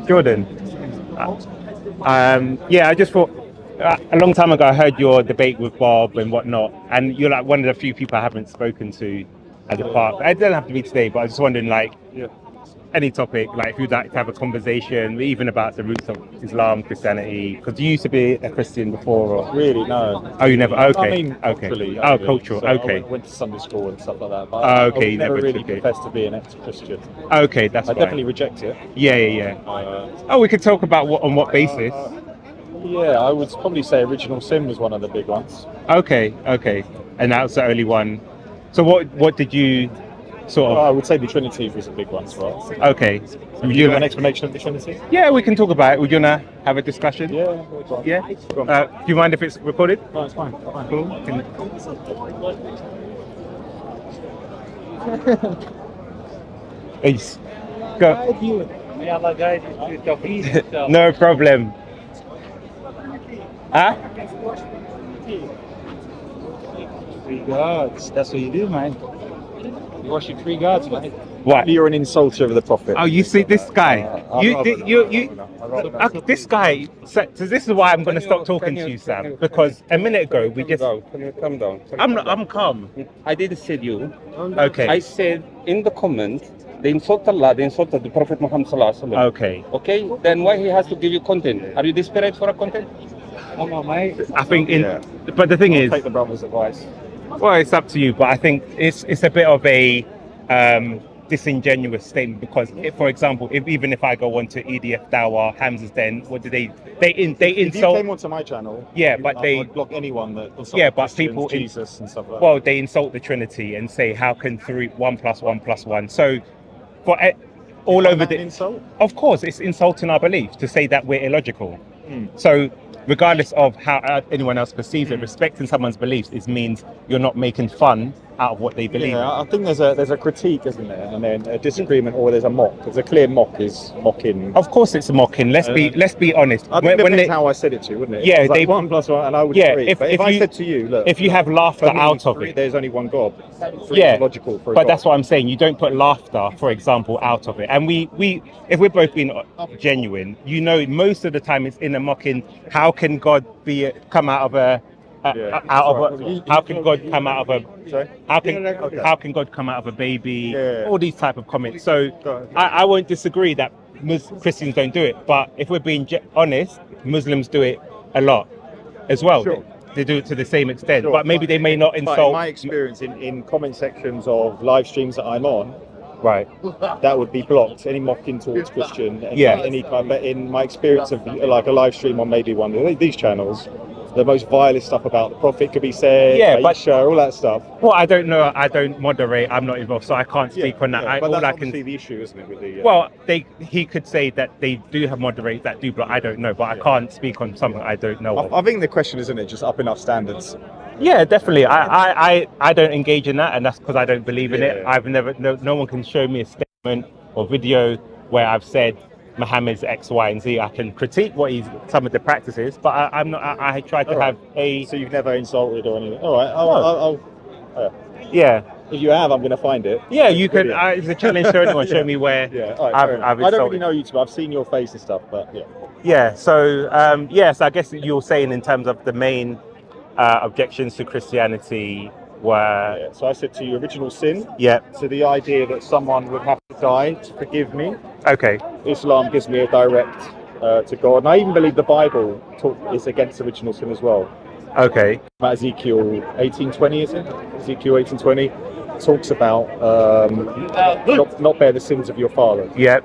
Jordan. Yeah, I just thought a long time ago I heard your debate with Bob and whatnot, and you're like one of the few people I haven't spoken to at the park. It doesn't have to be today, but I was just wondering, like, any topic, like if you'd like to have a conversation, even about the roots of Islam, Christianity, because you used to be a Christian before, or really? No. Oh, you never? Okay. I mean, okay. culturally. Oh, cultural. So okay. I went to Sunday school and stuff like that. But Okay. I never really okay. professed to be an ex-Christian. Okay, that's I fine. definitely reject it. Yeah. Oh, we could talk about on what basis. Yeah, I would probably say original sin was one of the big ones. Okay, and that's the only one. So what did you sort of? Well, I would say the Trinity was a big one as well. Okay. Do you have an explanation of the Trinity? Yeah, we can talk about it. Would you wanna have a discussion? Yeah. Yeah. Do you mind if it's recorded? No, it's fine. Cool. Ace. Go. No problem. Huh? 3 gods. That's what you do, man. You worship 3 gods, man. What? You're an insulter of the Prophet. Oh, you see this guy? This guy. So this is why I'm going to stop talking to you, Sam. Because a minute ago we just. Can you calm down? I'm calm. I didn't say you. Okay. I said in the comment, they insult Allah, they insulted the Prophet Muhammad sallallahu alaihi wasallam. Okay. Okay. Then why he has to give you content? Are you desperate for a content? Come on, mate. I think but the thing is, Take the brother's advice. well, it's up to you. But I think it's a bit of a disingenuous statement because, for example, even if I go on to EDF Dawa, Hamza's Den, what do they insult? If you came onto my channel, but I they would block anyone that insults but Christians, people Jesus and stuff like that. Well, they insult the Trinity and say, how can 1 + 1 + 1? So for all over the insult? Of course, it's insulting our beliefs to say that we're illogical. So regardless of how anyone else perceives it, respecting someone's beliefs means you're not making fun out of what they believe. Yeah, I think there's a critique, isn't there, and then a disagreement, or there's a mock. There's a clear mock is mocking. Of course, it's mocking. Let's be honest. I think that's how I said it to you, wouldn't it? Yeah, it was like 1 + 1, and I would agree. But if I said to you, look, if you have laughter out of it, there's only one God. Logical for a but God. that's what I'm saying. You don't put laughter, for example, out of it. And we if we're both being genuine, most of the time it's in a mocking. How can God come out of a how can God come out of a Sorry? how can God come out of a baby? Yeah. All these type of comments. So I won't disagree that Christians don't do it, but if we're being honest, Muslims do it a lot as well. Sure. They do it to the same extent, Sure. but maybe they may not insult. But in my experience, in comment sections of live streams that I'm on, right, that would be blocked. Any mocking towards Christian, but in my experience of like a live stream on maybe one of these channels, the most vilest stuff about the Prophet could be said. All that stuff. Well, I don't know. I don't moderate. I'm not involved, so I can't speak on that. But that's I obviously the issue, isn't it? With the, well, he could say that they do have moderators that do, but I don't know. But I can't speak on something I don't know. I think the question isn't it just upping our standards. Yeah, definitely. I don't engage in that, and that's because I don't believe in it. I've never. No one can show me a statement or video where I've said Muhammad's X, Y, and Z. I can critique some of the practices, but I'm not. I try to have a. So you've never insulted or anything. All right. I'll yeah. If you have, I'm going to find it. Yeah, you could. It's a challenge to anyone. Show me where. Yeah. I've I don't really know you two. I've seen your face and stuff, but yeah. Yeah. So yes, I guess you're saying in terms of the main objections to Christianity were. Yeah. So I said to you, original sin. Yeah. So the idea that someone would have to die to forgive me. Okay. Islam gives me a direct to God, and I even believe the Bible is against original sin as well. Okay. Ezekiel 18:20, is it? Ezekiel 18:20 talks about not bear the sins of your father. Yeah.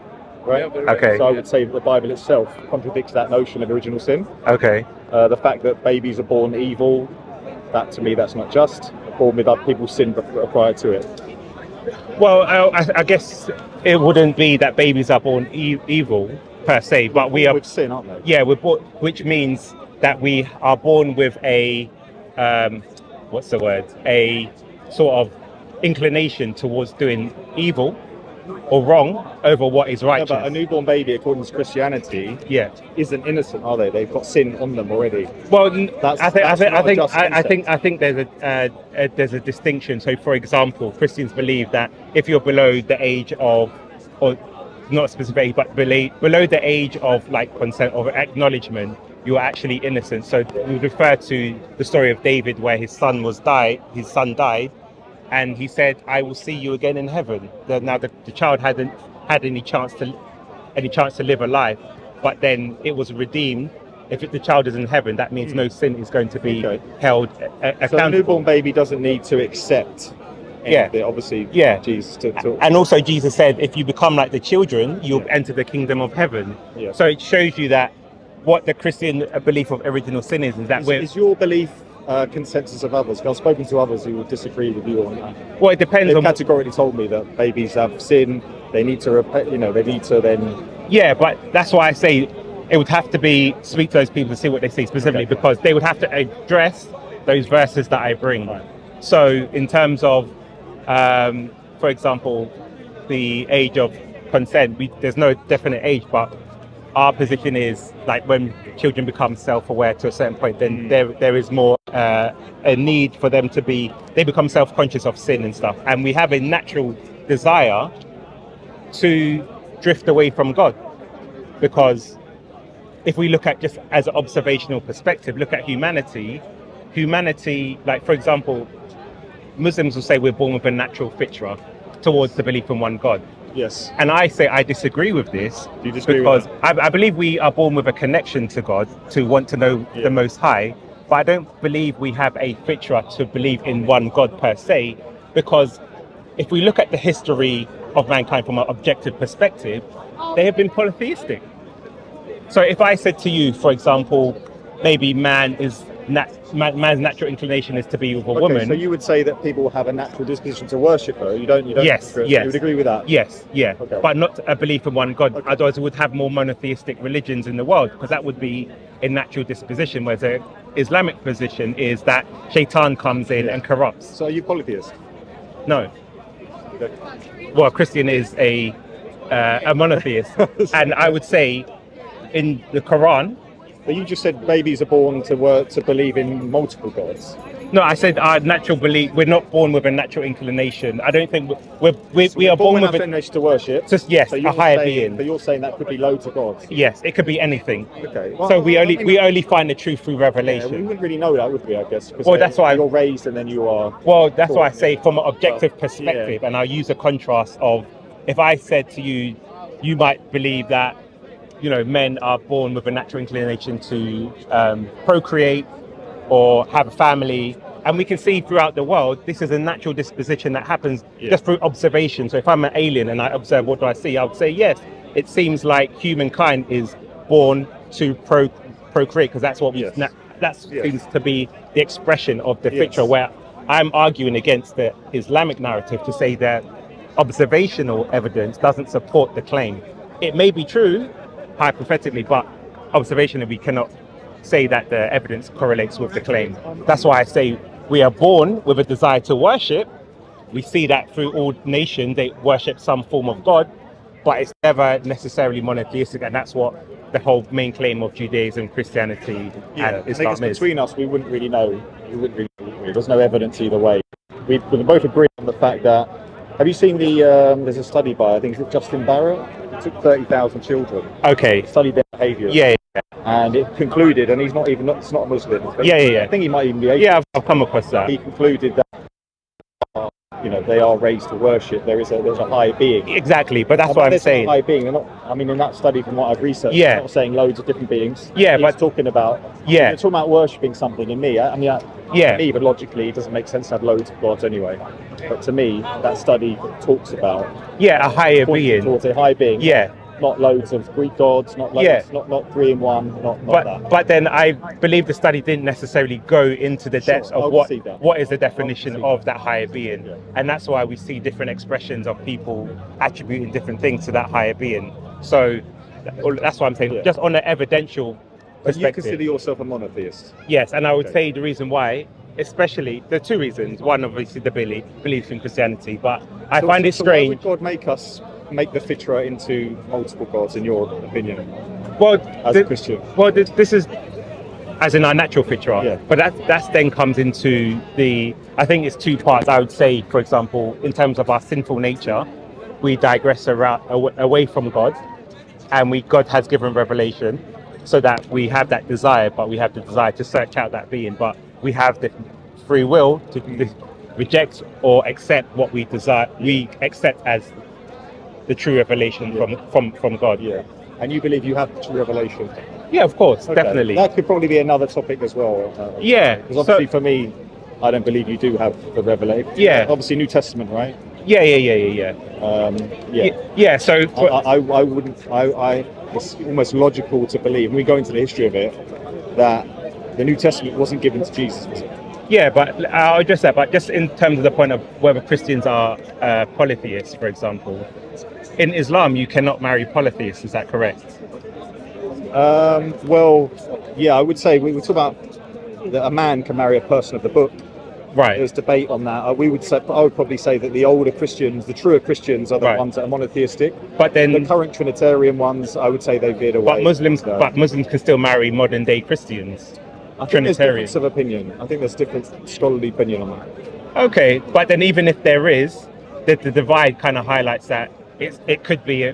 Right. Okay. So I would say that the Bible itself contradicts that notion of original sin. Okay. The fact that babies are born evil, that to me that's not just. Born with people's sin prior to it. Well, I guess it wouldn't be that babies are born evil per se, but we are with sin, aren't they? Yeah, we're born, which means that we are born with a what's the word? A sort of inclination towards doing evil. or wrong over what is righteous. Yeah, but a newborn baby, according to Christianity, isn't innocent, are they? They've got sin on them already. Well, I think there's a distinction. So, for example, Christians believe that if you're below the age of, or not specific age, but below the age of like consent or acknowledgement, you're actually innocent. So we refer to the story of David where his son died, and he said, "I will see you again in heaven." Now the child hadn't had any chance to live a life, but then it was redeemed. If the child is in heaven, that means no sin is going to be held accountable. So a newborn baby doesn't need to accept. Obviously. Jesus. And also Jesus said, "If you become like the children, you'll enter the kingdom of heaven." Yeah. So it shows you that what the Christian belief of original sin is that is your belief consensus of others? I've spoken to others who would disagree with you on that. Well, it depends. They've categorically told me that babies have sin. They need to repent. They need to then. Yeah, but that's why I say it would have to be speak to those people to see what they say specifically, because they would have to address those verses that I bring. Right. So in terms of, for example, the age of consent, there's no definite age, but our position is like when children become self-aware to a certain point, then there is more a need for them they become self-conscious of sin and stuff, and we have a natural desire to drift away from God, because if we look at just as an observational perspective, look at humanity, like for example, Muslims will say we're born with a natural fitra towards the belief in one God. Yes. And I say I disagree with this. Do you disagree because with that? I believe we are born with a connection to God, to want to know the Most High, but I don't believe we have a fitra to believe in one God per se, because if we look at the history of mankind from an objective perspective, they have been polytheistic. So if I said to you, for example, maybe man's natural inclination is to be with a woman. So you would say that people have a natural disposition to worship her. You don't. Yes. You would agree with that. Yes. Yeah. Okay. But not a belief in one God. Otherwise, we would have more monotheistic religions in the world, because that would be a natural disposition. Whereas the Islamic position is that Shaitan comes in and corrupts. So are you polytheist? No. Okay. Well, a Christian is a monotheist, and I would say in the Quran. But you just said babies are born to believe in multiple gods. No, I said our natural belief. We're not born with a natural inclination. I don't think we are born with an inclination to worship. Just yes, so a higher being. But you're saying that could be loads of gods. Yes, it could be anything. Okay. Well, so we only find the truth through revelation. Yeah, we wouldn't really know that, would we? I guess. Well, that's why you're raised and then you are. Well, that's why I say from an objective perspective, and I'll use a contrast of if I said to you, you might believe that. Men are born with a natural inclination to procreate or have a family. And we can see throughout the world, this is a natural disposition that happens just through observation. So if I'm an alien and I observe, what do I see? I would say, yes, it seems like humankind is born to procreate, because that's what seems to be the expression of the fitra, where I'm arguing against the Islamic narrative to say that observational evidence doesn't support the claim. It may be true, hypothetically, but observationally we cannot say that the evidence correlates with the claim. That's why I say we are born with a desire to worship. We see that through all nations, they worship some form of God, but it's never necessarily monotheistic, and that's what the whole main claim of Judaism, Christianity, and Islam is. Between us, we wouldn't really know. There's no evidence either way. We both agree on the fact that. Have you seen there's a study by, I think it's Justin Barrett, it took 30,000 children. Okay. Studied their behaviour. Yeah. And it concluded, and it's not a Muslim. Yeah. I think he might even be Asian. Yeah, I've come across that. He concluded that, they are raised to worship. There's a higher being. Exactly, but that's what I'm saying. A higher being. They're not, in that study, from what I've researched, they're not saying loads of different beings. Yeah, He's talking about. Yeah. You're talking about worshipping something. In me, to me, but logically, it doesn't make sense to have loads of gods anyway. But to me, that study talks about a higher being. Towards a high being. Yeah. Not loads of Greek gods, not loads, not three in one, not that. But then I believe the study didn't necessarily go into the depths of what is the definition of that higher being. Yeah. And that's why we see different expressions of people attributing different things to that higher being. So that's what I'm saying. Just on an evidential perspective. You consider yourself a monotheist? Yes, and I would say the reason why, especially, there are two reasons. One, obviously, the belief in Christianity, but I find it strange. Why would God make us make the fitra into multiple gods, in your opinion, Well, as a Christian? Well, this is as in our natural fitra, Yeah. but that's then comes into the. I think it's two parts. I would say, for example, in terms of our sinful nature, we digress away from God, and God has given revelation, so that we have that desire, but we have the desire to search out that being, but we have the free will to reject or accept what we desire. We accept as the true revelation from God. Yeah. And you believe you have true revelation? Yeah, of course, Okay. definitely. That could probably be another topic as well. Yeah. Because obviously for me, I don't believe you do have the revelation. Yeah. Obviously New Testament, right? Yeah. Yeah. So I wouldn't. It's almost logical to believe, when we go into the history of it, that the New Testament wasn't given to Jesus, was it? yeah, but I'll address that. But just in terms of the point of whether Christians are polytheists, for example, in Islam you cannot marry polytheists. Is that correct? Well, yeah, I would say we talk about that a man can marry a person of the book. Right. There's debate on that. I would probably say that the older Christians, the truer Christians, are the ones that are monotheistic. But then the current Trinitarian ones, I would say they veered away. But Muslims can still marry modern day Christians. I think there's difference of opinion. I think there's different scholarly opinion on that. Okay, but then even if there is, the divide kind of highlights that it could be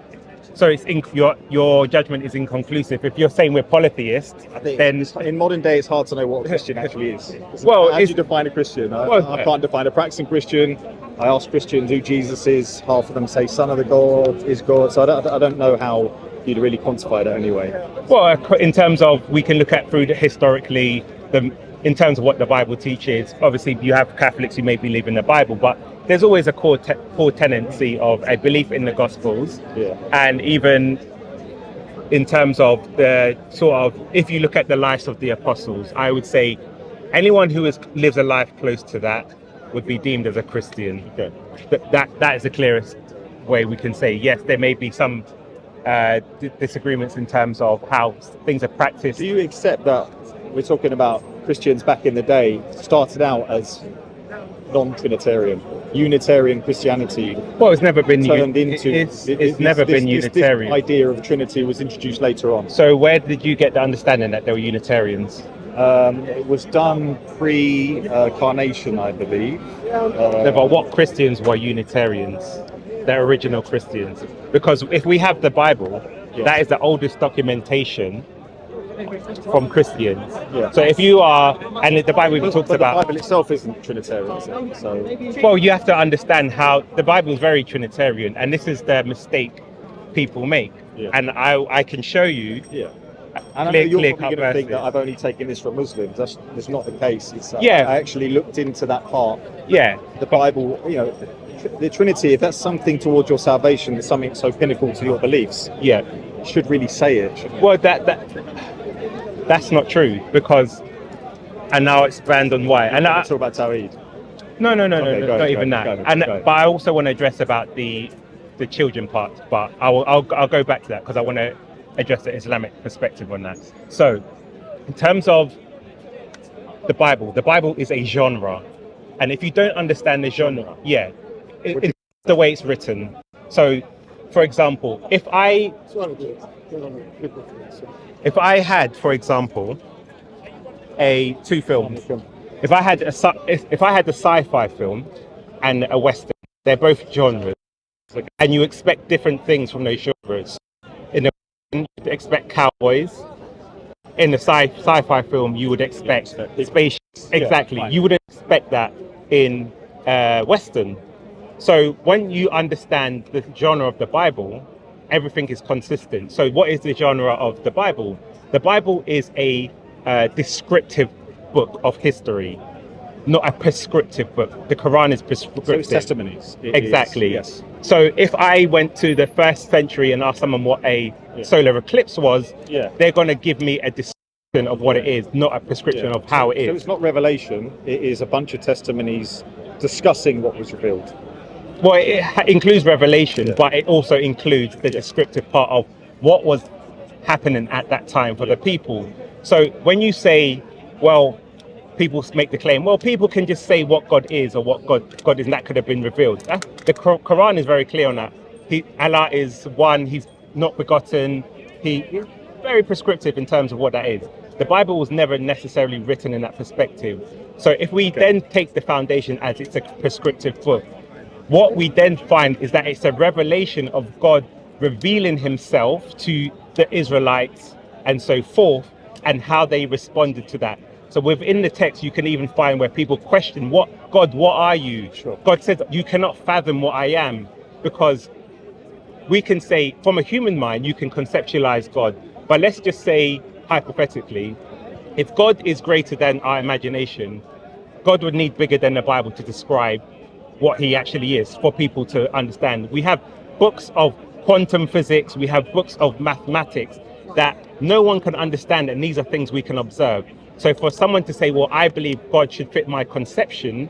so it's your judgment is inconclusive. If you're saying we're polytheists, then in modern day it's hard to know what a Christian actually is. Well, how do you define a Christian? I can't define a practicing Christian. I ask Christians who Jesus is. Half of them say Son of the God is God. So I don't know how you'd really quantify that anyway. Well, in terms of, we can look at through historically, in terms of what the Bible teaches. Obviously, you have Catholics who may believe in the Bible, but there's always a core tendency of a belief in the Gospels, and even in terms of the sort of, if you look at the lives of the apostles, I would say anyone who lives a life close to that would be deemed as a Christian. Okay. That is the clearest way we can say yes. There may be some disagreements in terms of how things are practiced. Do you accept that we're talking about Christians back in the day started out as non-Trinitarian, Unitarian Christianity? Well, it's never been turned into. It's never been Unitarian. This idea of Trinity was introduced later on. So where did you get the understanding that they were Unitarians? It was done pre-carnation, I believe. No, but what Christians were Unitarians? The original Christians. Because if we have the Bible, that is the oldest documentation from Christians. Yeah. So if you are, and the Bible even talks about... the Bible itself isn't Trinitarian, is it? So... Well, you have to understand how the Bible is very Trinitarian, and this is the mistake people make. Yeah. And I can show you... Yeah. And I know you're probably going to think that I've only taken this from Muslims. That's not the case. I actually looked into that part. Yeah. The Bible, the Trinity, if that's something towards your salvation, it's something so pinnacle to your beliefs. Yeah. You should really say it. Well, that's not true, because, and now expand on why. And I talk about Tawhid. No, not even that. But I also want to address about the children part. But I'll go back to that because I want to address the Islamic perspective on that. So, in terms of the Bible is a genre, and if you don't understand the genre, it's the way it's written. So, for example, if I had, for example, two films, if I had a sci-fi film and a western, they're both genres, and you expect different things from those genres. In the you expect cowboys. In the sci-fi film, you would expect spaceships. Exactly. You wouldn't expect that in western. So when you understand the genre of the Bible, everything is consistent. So what is the genre of the Bible? The Bible is a descriptive book of history, not a prescriptive book. The Quran is prescriptive. So it's testimonies. Exactly. Yes. So if I went to the 1st century and asked someone what a solar eclipse was, they're going to give me a description of what it is, not a prescription of how it is. So it's not revelation, it is a bunch of testimonies discussing what was revealed. Well, it includes revelation, but it also includes the descriptive part of what was happening at that time for the people. So when you say, well, people make the claim, well, people can just say what God is or what God is, and that could have been revealed. The Quran is very clear on that. Allah is one, he's not begotten. He's very prescriptive in terms of what that is. The Bible was never necessarily written in that perspective. So if we then take the foundation as it's a prescriptive book, what we then find is that it's a revelation of God revealing himself to the Israelites and so forth, and how they responded to that. So within the text, you can even find where people question, what are you? Sure. God says, you cannot fathom what I am, because we can say, from a human mind, you can conceptualize God. But let's just say, hypothetically, if God is greater than our imagination, God would need bigger than the Bible to describe what he actually is for people to understand. We have books of quantum physics, we have books of mathematics that no one can understand, and these are things we can observe. So for someone to say, well, I believe God should fit my conception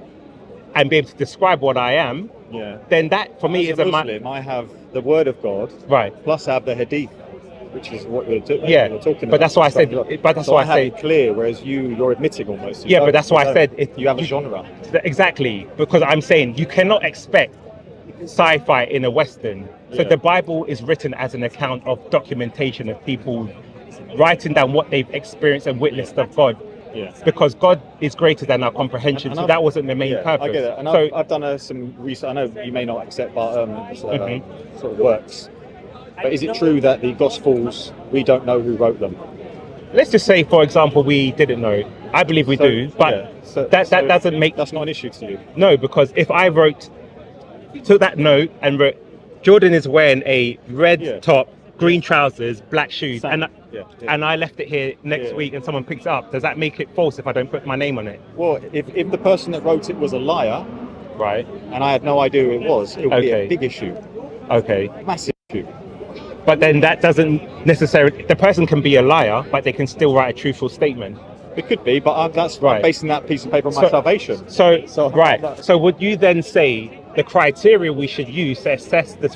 and be able to describe what I am, then that for me is a Muslim. I have the word of God, right? Plus I have the hadith, which is what we're talking about. But that's why I said. But that's why I say it clear. Whereas you're admitting almost. But that's why I said you have a genre. Exactly, because I'm saying you cannot expect sci-fi in a Western. So the Bible is written as an account of documentation of people writing down what they've experienced and witnessed of God. Because God is greater than our comprehension, so that wasn't the main purpose. I get it. And so, I've done some research. I know you may not accept, but sort of works. But is it true that the Gospels, we don't know who wrote them? Let's just say, for example, we didn't know. I believe we do, but that doesn't make... That's not an issue to you? No, because if I took that note and wrote, Jordan is wearing a red top, green trousers, black shoes, and I left it here next week and someone picks it up, does that make it false if I don't put my name on it? Well, if the person that wrote it was a liar, right, and I had no idea who it was, it would be a big issue. Okay. Massive issue. But then that doesn't necessarily... The person can be a liar, but they can still write a truthful statement. It could be, but I'm basing that piece of paper on my salvation. So would you then say the criteria we should use to assess the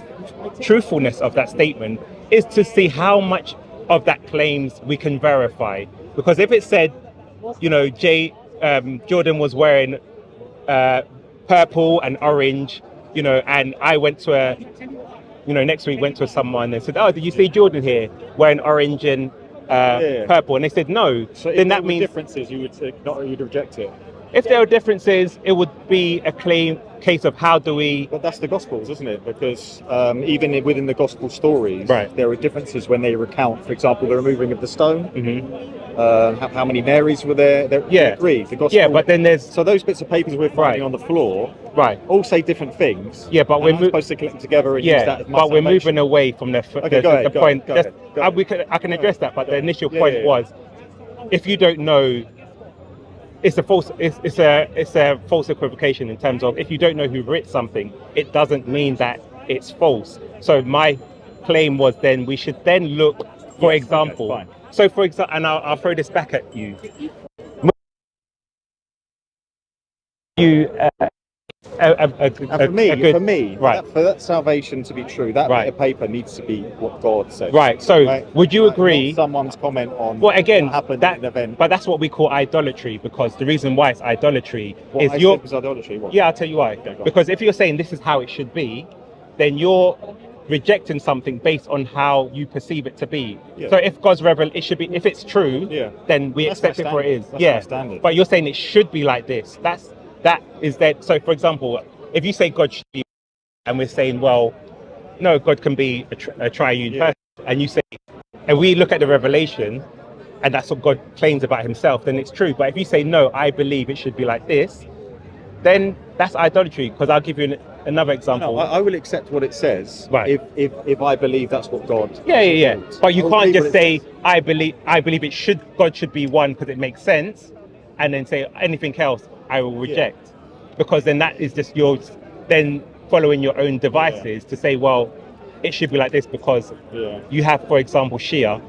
truthfulness of that statement is to see how much of that claims we can verify? Because if it said, Jordan was wearing purple and orange, and I went to next week went to someone and said, oh, did you see Jordan here wearing orange and purple? And they said no. So then that means differences you'd reject it. If there are differences, it would be a case of how do we... But that's the Gospels, isn't it? Because even within the Gospel stories, there are differences when they recount, for example, the removing of the stone, how many Marys were there. Agree. The Gospel, but then there's... So those bits of papers we're finding on the floor all say different things. But we're supposed to collect them together and use that as my but we're moving away from the point. Go ahead. I can address that, but the initial point was, if you don't know... It's a false equivocation in terms of if you don't know who wrote something, it doesn't mean that it's false. So my claim was then we should then look, for example. Okay, so for example, and I'll throw this back at you. For me, for that salvation to be true, that bit of paper needs to be what God says. Right. So, would you agree? Not someone's comment on what happened at an event. But that's what we call idolatry, because the reason why it's idolatry is idolatry. What? Yeah, I'll tell you why. Okay, because if you're saying this is how it should be, then you're rejecting something based on how you perceive it to be. So if God's it should be. If it's true, then we accept it for it is. That's my standard. But you're saying it should be like this. That is that. So, for example, if you say God should be, and we're saying, well, no, God can be a triune person, and you say, and we look at the revelation, and that's what God claims about himself, then it's true. But if you say, no, I believe it should be like this, then that's idolatry, because I'll give you another example. No, I will accept what it says, if I believe that's what God wrote. But you can't just say, I believe God should be one because it makes sense, and then say anything else I will reject, because then that is just then following your own devices to say, well, it should be like this because you have, for example, Shia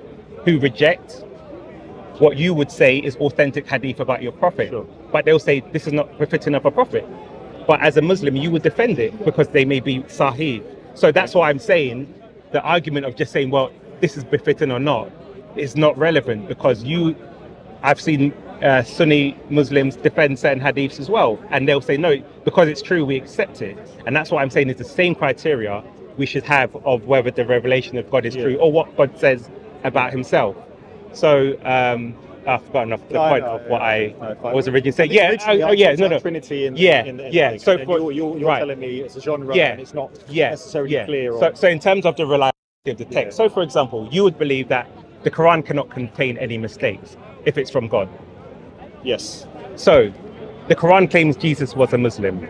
who reject what you would say is authentic hadith about your prophet, but they'll say this is not befitting of a prophet. But as a Muslim, you would defend it because they may be sahih. So that's why I'm saying the argument of just saying, well, this is befitting or not, is not relevant, because I've seen Sunni Muslims defend certain hadiths as well, and they'll say no, because it's true, we accept it. And that's what I'm saying is the same criteria we should have of whether the revelation of God is true or what God says about himself. So I've forgotten the point of what I was originally saying. Trinity in yeah. So you're telling me it's a genre and it's not necessarily clear. So in terms of the reliability of the text, so for example, you would believe that the Quran cannot contain any mistakes if it's from God. Yes. So the Quran claims Jesus was a Muslim.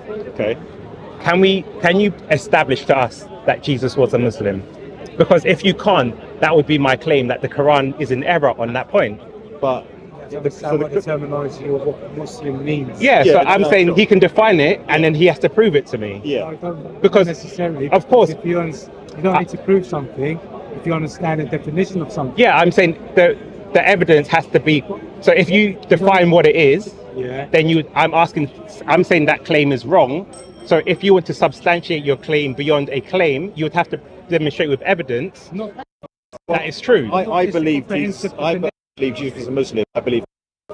Okay. Can you establish to us that Jesus was a Muslim? Because if you can't, that would be my claim that the Quran is in error on that point. But the terminology of what Muslim means. So I'm saying he can define it, and then he has to prove it to me. Yeah. Because necessarily. Of course. If you don't need to prove something if you understand the definition of something. Yeah, I'm saying the evidence has to be. So if you define what it is, then I'm saying that claim is wrong. So if you want to substantiate your claim beyond a claim, you would have to demonstrate with evidence that is true. I believe Jesus is a Muslim. I believe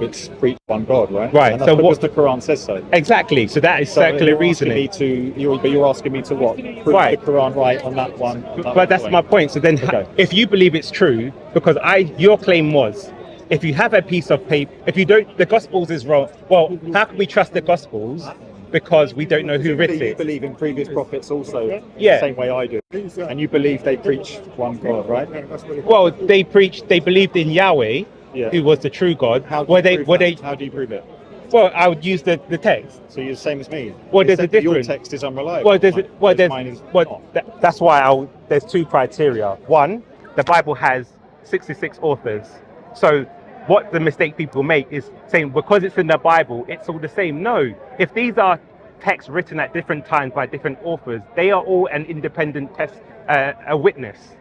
it's preached one God, right? Right. And that's so because the Quran says so. Exactly. So that is circular reasoning. You're asking me to what? Prove the Quran right on that one. But that's my point. So then, if you believe it's true, because your claim was, if you have a piece of paper, if you don't, the Gospels is wrong. Well, how can we trust the Gospels? Because we don't know who wrote it. You believe in previous prophets also, the same way I do, and you believe they preach one God, right? Well, they believed in Yahweh, who was the true God. How do you prove it? Well, I would use the text. So you're the same as me. Well, there's a difference. Your text is unreliable. That's why there's two criteria. One, the Bible has 66 authors. So what the mistake people make is saying because it's in the Bible, it's all the same. No, if these are texts written at different times by different authors, they are all an independent a witness.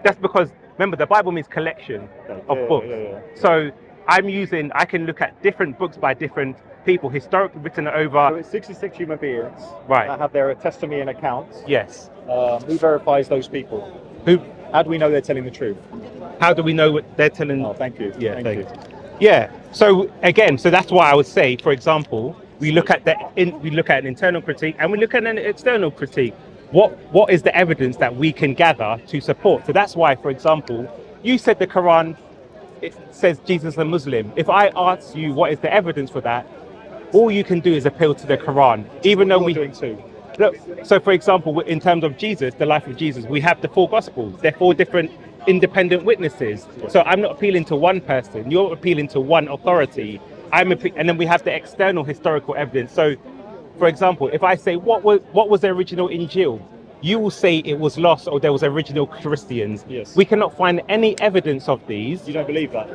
That's because, remember, the Bible means collection of books. So I can look at different books by different people, historically written over. So it's 66 human beings that have their testimony and accounts. Yes. Who verifies those people? How do we know they're telling the truth? How do we know what they're telling? Oh, thank you. Yeah, thank you. Yeah. So again, that's why I would say, for example, we look at an internal critique and we look at an external critique. What is the evidence that we can gather to support? So that's why, for example, you said the Quran, it says Jesus is a Muslim. If I ask you what is the evidence for that, all you can do is appeal to the Quran, even though we're doing too. Look, so for example, in terms of Jesus, the life of Jesus, we have the 4 Gospels. They're 4 different independent witnesses. So I'm not appealing to one person. You're appealing to one authority. And then we have the external historical evidence. So, for example, if I say what was the original Injil, you will say it was lost or there was original Christians. Yes. We cannot find any evidence of these. You don't believe that?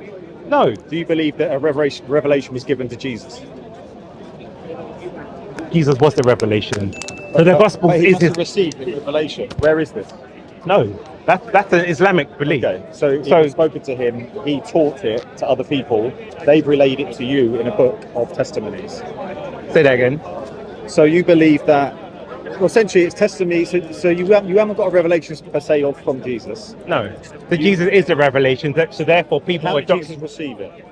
No. Do you believe that a revelation was given to Jesus? Jesus was the revelation. So the Gospel is his received the revelation. Where is this? No, that's an Islamic belief. Okay, so you've spoken to him, he taught it to other people, they've relayed it to you in a book of testimonies. Say that again. So you believe that, well, essentially it's testimony, so you haven't got a revelation per se from Jesus. No, Jesus is the revelation, so therefore people How are... did Jesus receive it?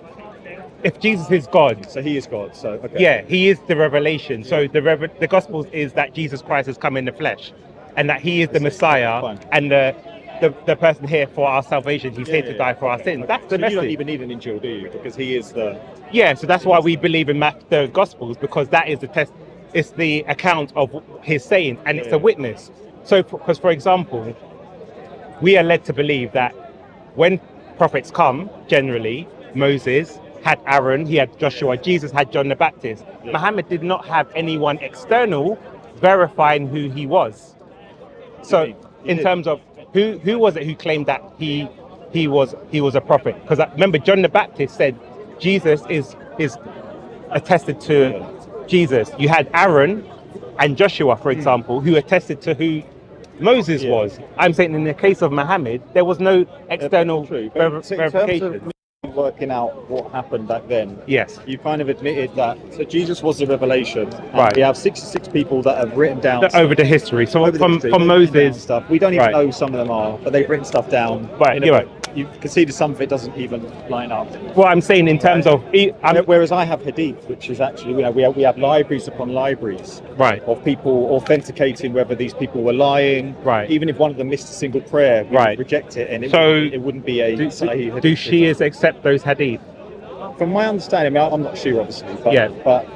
If Jesus is God, so he is God. So okay. Yeah, he is the revelation. So the Gospels is that Jesus Christ has come in the flesh, and that he is the Messiah, and the person here for our salvation. He's here to die for our sins. That's the message. You don't even need an Injil, do you? Because he is the. Yeah, so that's why we believe in the Gospels, because that is the test. It's the account of his saying, and it's a witness. So, because for example, we are led to believe that when prophets come, generally Moses had Aaron, he had Joshua, Jesus had John the Baptist. Muhammad did not have anyone external verifying who he was. So in terms of who was it who claimed that he was a prophet? Because remember, John the Baptist said Jesus is attested to Jesus. You had Aaron and Joshua, for example, who attested to who Moses was. I'm saying in the case of Muhammad, there was no external verification. Working out what happened back then. Yes. You kind of admitted that. So Jesus was the revelation. And we have 66 people that have written down over the history. So from Moses stuff. We don't even know some of them are, but they've written stuff down. Right. You're right. you conceded some of it doesn't even line up. Well, I'm saying in terms of, whereas I have hadith, which is actually we have libraries upon libraries, right, of people authenticating whether these people were lying. Right. Even if one of them missed a single prayer, we would reject it, and it wouldn't be a Sahih hadith. Do Shias accept those hadith? From my understanding, I'm not Shia obviously, but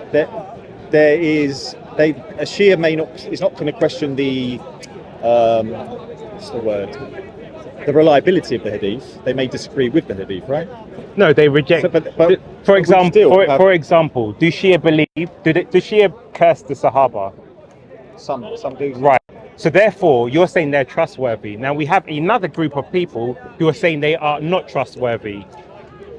there is a Shia is not going to question the what's the word? The reliability of the hadith. They may disagree with the hadith, right? No, they reject. So, but for example, do Shia believe? Do Shia curse the Sahaba? Some do. Right. So therefore, you're saying they're trustworthy. Now we have another group of people who are saying they are not trustworthy.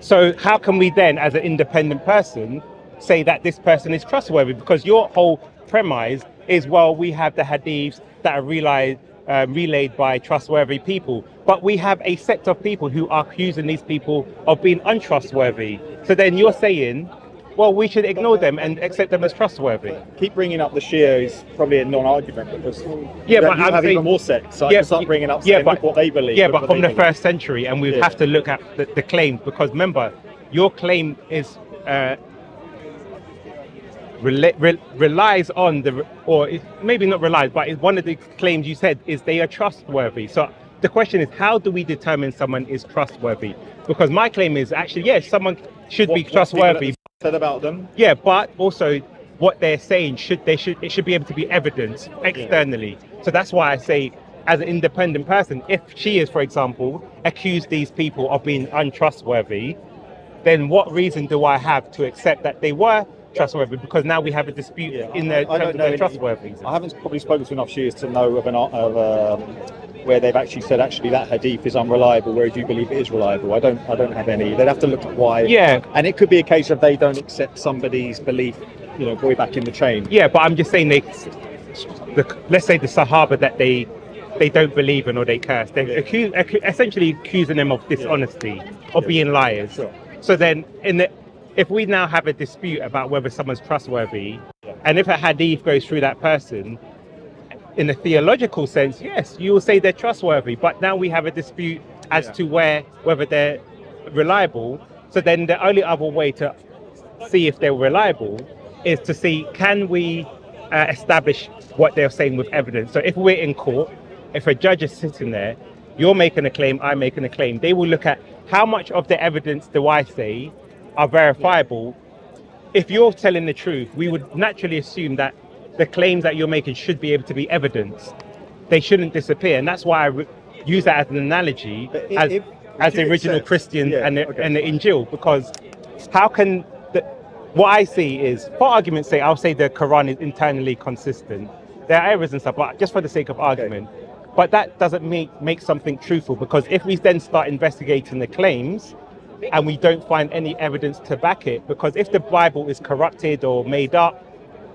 So how can we then, as an independent person, say that this person is trustworthy? Because your whole premise is, well, we have the hadiths that are relayed by trustworthy people, but we have a sect of people who are accusing these people of being untrustworthy. So then you're saying, well, we should ignore them and accept them as trustworthy. Keep bringing up the Shia is probably a non-argument, because but you have even more sects. So I can start bringing up what they believe. Yeah, but from the first century, and we have to look at the claims, because remember, your claim is relies on maybe not relies, but one of the claims you said is they are trustworthy. So the question is, how do we determine someone is trustworthy? Because my claim is actually, yes, someone should be trustworthy. Said about them. Yeah, but also what they're saying it should be able to be evidenced externally. Yeah. So that's why I say, as an independent person, if she is, for example, accused these people of being untrustworthy, then what reason do I have to accept that they were trustworthy? Because now we have a dispute in their trustworthy. I haven't probably spoken to enough Shias to know of where they've actually said that hadith is unreliable, whereas you believe it is reliable. I don't have any. They'd have to look at why. Yeah. And it could be a case of they don't accept somebody's belief, way back in the chain. Yeah, but I'm just saying let's say the Sahaba that they don't believe in or they curse. They're essentially accusing them of dishonesty, of being liars. Sure. So then if we now have a dispute about whether someone's trustworthy, and if a hadith goes through that person, in a theological sense, yes, you will say they're trustworthy, but now we have a dispute as to whether they're reliable. So then the only other way to see if they're reliable is to see, can we establish what they're saying with evidence? So if we're in court, if a judge is sitting there, you're making a claim, I'm making a claim, they will look at how much of the evidence do I say are verifiable. If you're telling the truth, we would naturally assume that the claims that you're making should be able to be evidenced. They shouldn't disappear, and that's why I use that as an analogy as the original Christians and the Injil, because how can what I see is, for argument's sake, I'll say the Quran is internally consistent. There are errors and stuff, but just for the sake of argument. But that doesn't make something truthful, because if we then start investigating the claims and we don't find any evidence to back it, because if the Bible is corrupted or made up,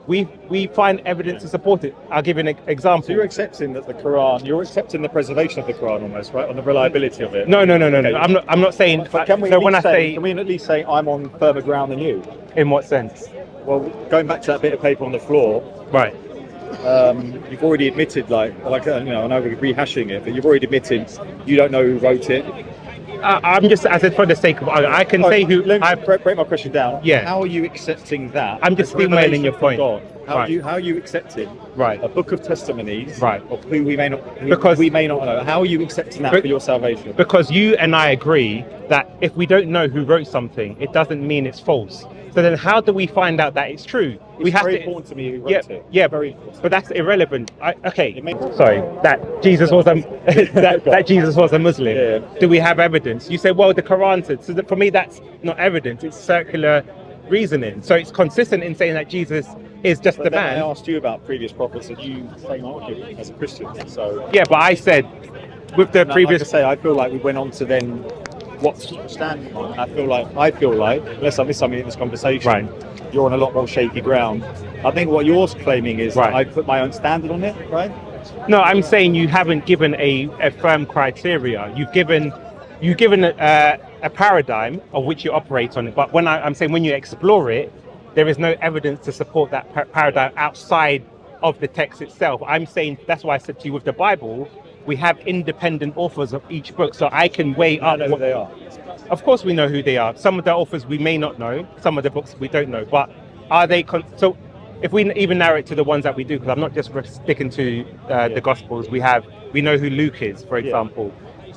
we find evidence to support it. I'll give you an example. So you're accepting that you're accepting the preservation of the Quran almost, right? On the reliability of it. No. Okay. I'm not saying. But can we at least say I'm on firmer ground than you? In what sense? Well, going back to that bit of paper on the floor. Right. You've already admitted, I know we're rehashing it, but you've already admitted you don't know who wrote it. I'm just, as for the sake of, I can say who. Let me break my question down. Yeah. How are you accepting that? I'm just emailing your point. How are you accepting a book of testimonies of who we may not know? How are you accepting that for your salvation? Because you and I agree that if we don't know who wrote something, it doesn't mean it's false. So then how do we find out that it's true? It's very important to me who wrote it. Yeah, very important. But that's irrelevant. Sorry, that Jesus was that Jesus was a Muslim. Yeah. Do we have evidence? You say, well, the Quran said. So for me, that's not evidence. It's circular reasoning. So it's consistent in saying that Jesus is just the man. I asked you about previous prophets, and you same argument as a Christian. So yeah, but I said with the previous. Like I say, I feel like we went on to then what's standing on. I feel like, unless I miss something in this conversation, you're on a lot more shaky ground. I think what you're claiming is that I put my own standard on it, right? No, I'm saying you haven't given a firm criteria. You've given a paradigm of which you operate on it. But when I'm saying when you explore it, there is no evidence to support that paradigm outside of the text itself. I'm saying that's why I said to you with the Bible, we have independent authors of each book, so I can weigh up know who they are. Of course we know who they are. Some of the authors we may not know, some of the books we don't know, but are they so if we even narrow it to the ones that we do, because I'm not just sticking to the Gospels, we know who Luke is, for example.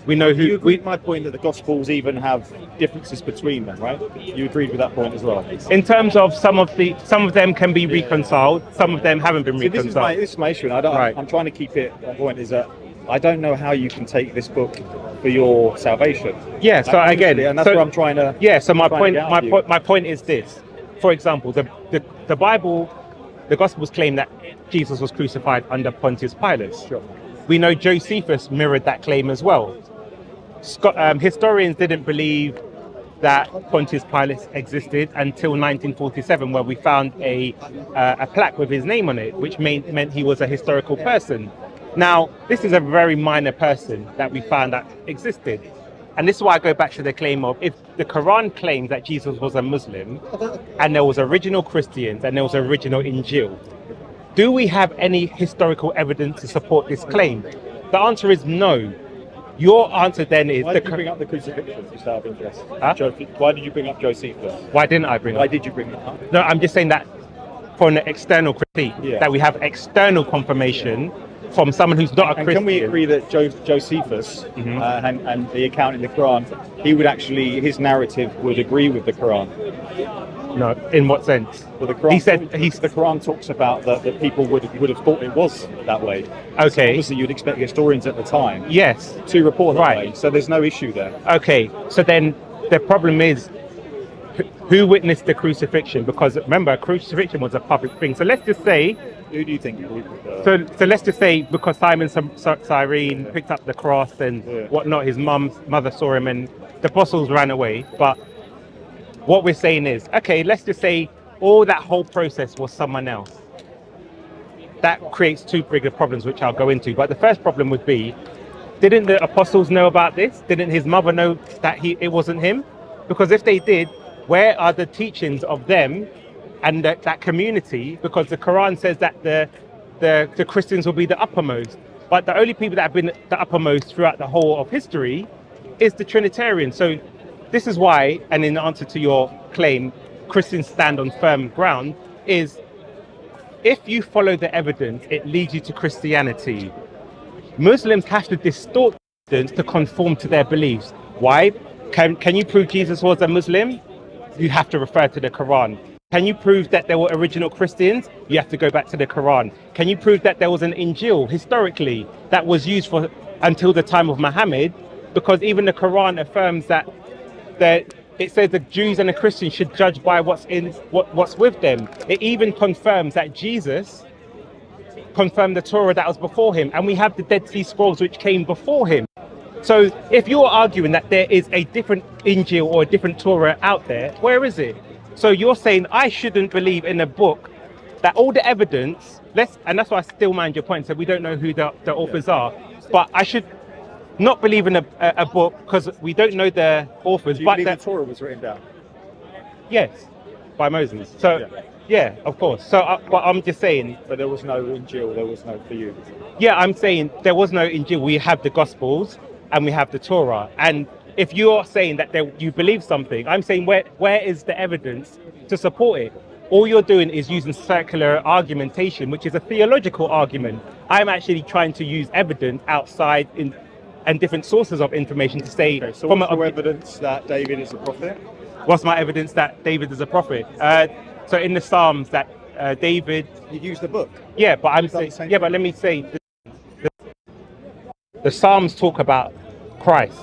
We know who. You agreed with my point that the Gospels even have differences between them, right? You agreed with that point as well. In terms of some of them can be reconciled, some of them haven't been reconciled. This is my issue, and I'm trying to keep it on point. Is that I don't know how you can take this book for your salvation. Yeah. So again, and that's what I'm trying to. Yeah. So my point is this. For example, the Bible, the Gospels claim that Jesus was crucified under Pontius Pilate. Sure. We know Josephus mirrored that claim as well. Historians didn't believe that Pontius Pilate existed until 1947, where we found a plaque with his name on it, which meant he was a historical person. Now, this is a very minor person that we found that existed. And this is why I go back to the claim of, if the Quran claims that Jesus was a Muslim, and there was original Christians and there was original Injil, do we have any historical evidence to support this claim? The answer is no. Your answer then is... Why did you bring up the crucifixion, just out of interest? Huh? Why did you bring up Josephus? Why didn't I bring up? Why did you bring that up? No, I'm just saying that for an external critique, that we have external confirmation from someone who's not a Christian. Can we agree that Josephus and the account in the Quran, his narrative would agree with the Quran? No, in what sense? Well, the Quran talks about that people would have thought it was that way. Okay. So obviously, you'd expect historians at the time, yes, to report that way. So there's no issue there. Okay. So then the problem is, who witnessed the crucifixion? Because remember, crucifixion was a public thing. So let's just say. Who do you think? So let's just say, because Simon Cyrene picked up the cross and whatnot, his mother saw him, and the apostles ran away. But what we're saying is, okay, let's just say all that whole process was someone else. That creates two bigger problems, which I'll go into. But the first problem would be, didn't the apostles know about this? Didn't his mother know that it wasn't him? Because if they did, where are the teachings of them and that community? Because the Quran says that the Christians will be the uppermost. But the only people that have been the uppermost throughout the whole of history is the Trinitarians. So this is why, and in answer to your claim, Christians stand on firm ground, is if you follow the evidence, it leads you to Christianity. Muslims have to distort evidence to conform to their beliefs. Why? Can you prove Jesus was a Muslim? You have to refer to the Quran. Can you prove that there were original Christians? You have to go back to the Quran. Can you prove that there was an Injil historically that was used for until the time of Muhammad? Because even the Quran affirms that it says the Jews and the Christians should judge by what's with them. It even confirms that Jesus confirmed the Torah that was before him, and we have the Dead Sea Scrolls which came before him. So if you're arguing that there is a different Injil or a different Torah out there, where is it? So you're saying I shouldn't believe in a book that all the evidence, and that's why I still mind your point, so we don't know who the authors are, but I should not believe in a book because we don't know the authors. Do you believe the Torah was written down? Yes, by Moses. So yeah, of course. So but I'm just saying. But there was no Injil, there was no for you. Yeah, I'm saying there was no Injil. We have the Gospels and we have the Torah. And if you're saying that you believe something, I'm saying where is the evidence to support it? All you're doing is using circular argumentation, which is a theological argument. I'm actually trying to use evidence outside and different sources of information to say... Okay, so what's your evidence that David is a prophet? What's my evidence that David is a prophet? So in the Psalms that David... You use the book? Yeah, but I'm saying... Yeah, but let me say... The Psalms talk about Christ.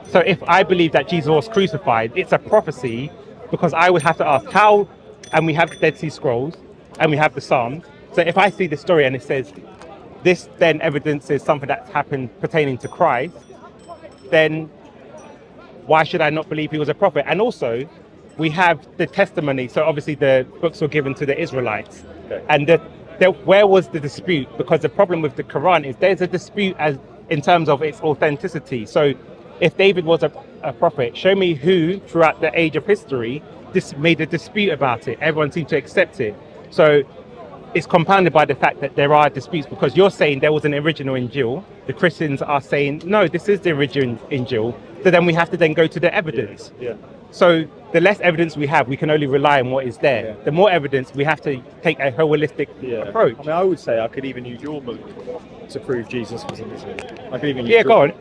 So if I believe that Jesus was crucified, it's a prophecy, because I would have to ask how... And we have the Dead Sea Scrolls, and we have the Psalms. So if I see the story and it says... This then evidences something that's happened pertaining to Christ, then why should I not believe he was a prophet? And also, we have the testimony. So obviously the books were given to the Israelites. Okay. And where was the dispute? Because the problem with the Quran is there's a dispute in terms of its authenticity. So if David was a prophet, show me who throughout the age of history made a dispute about it. Everyone seemed to accept it. So it's compounded by the fact that there are disputes, because you're saying there was an original Injil. The Christians are saying, no, this is the original Injil. So then we have to then go to the evidence. Yeah. So the less evidence we have, we can only rely on what is there. Yeah. The more evidence, we have to take a holistic approach. I mean, I would say I could even use your book to prove Jesus was a Muslim. I could even use Yeah, go on.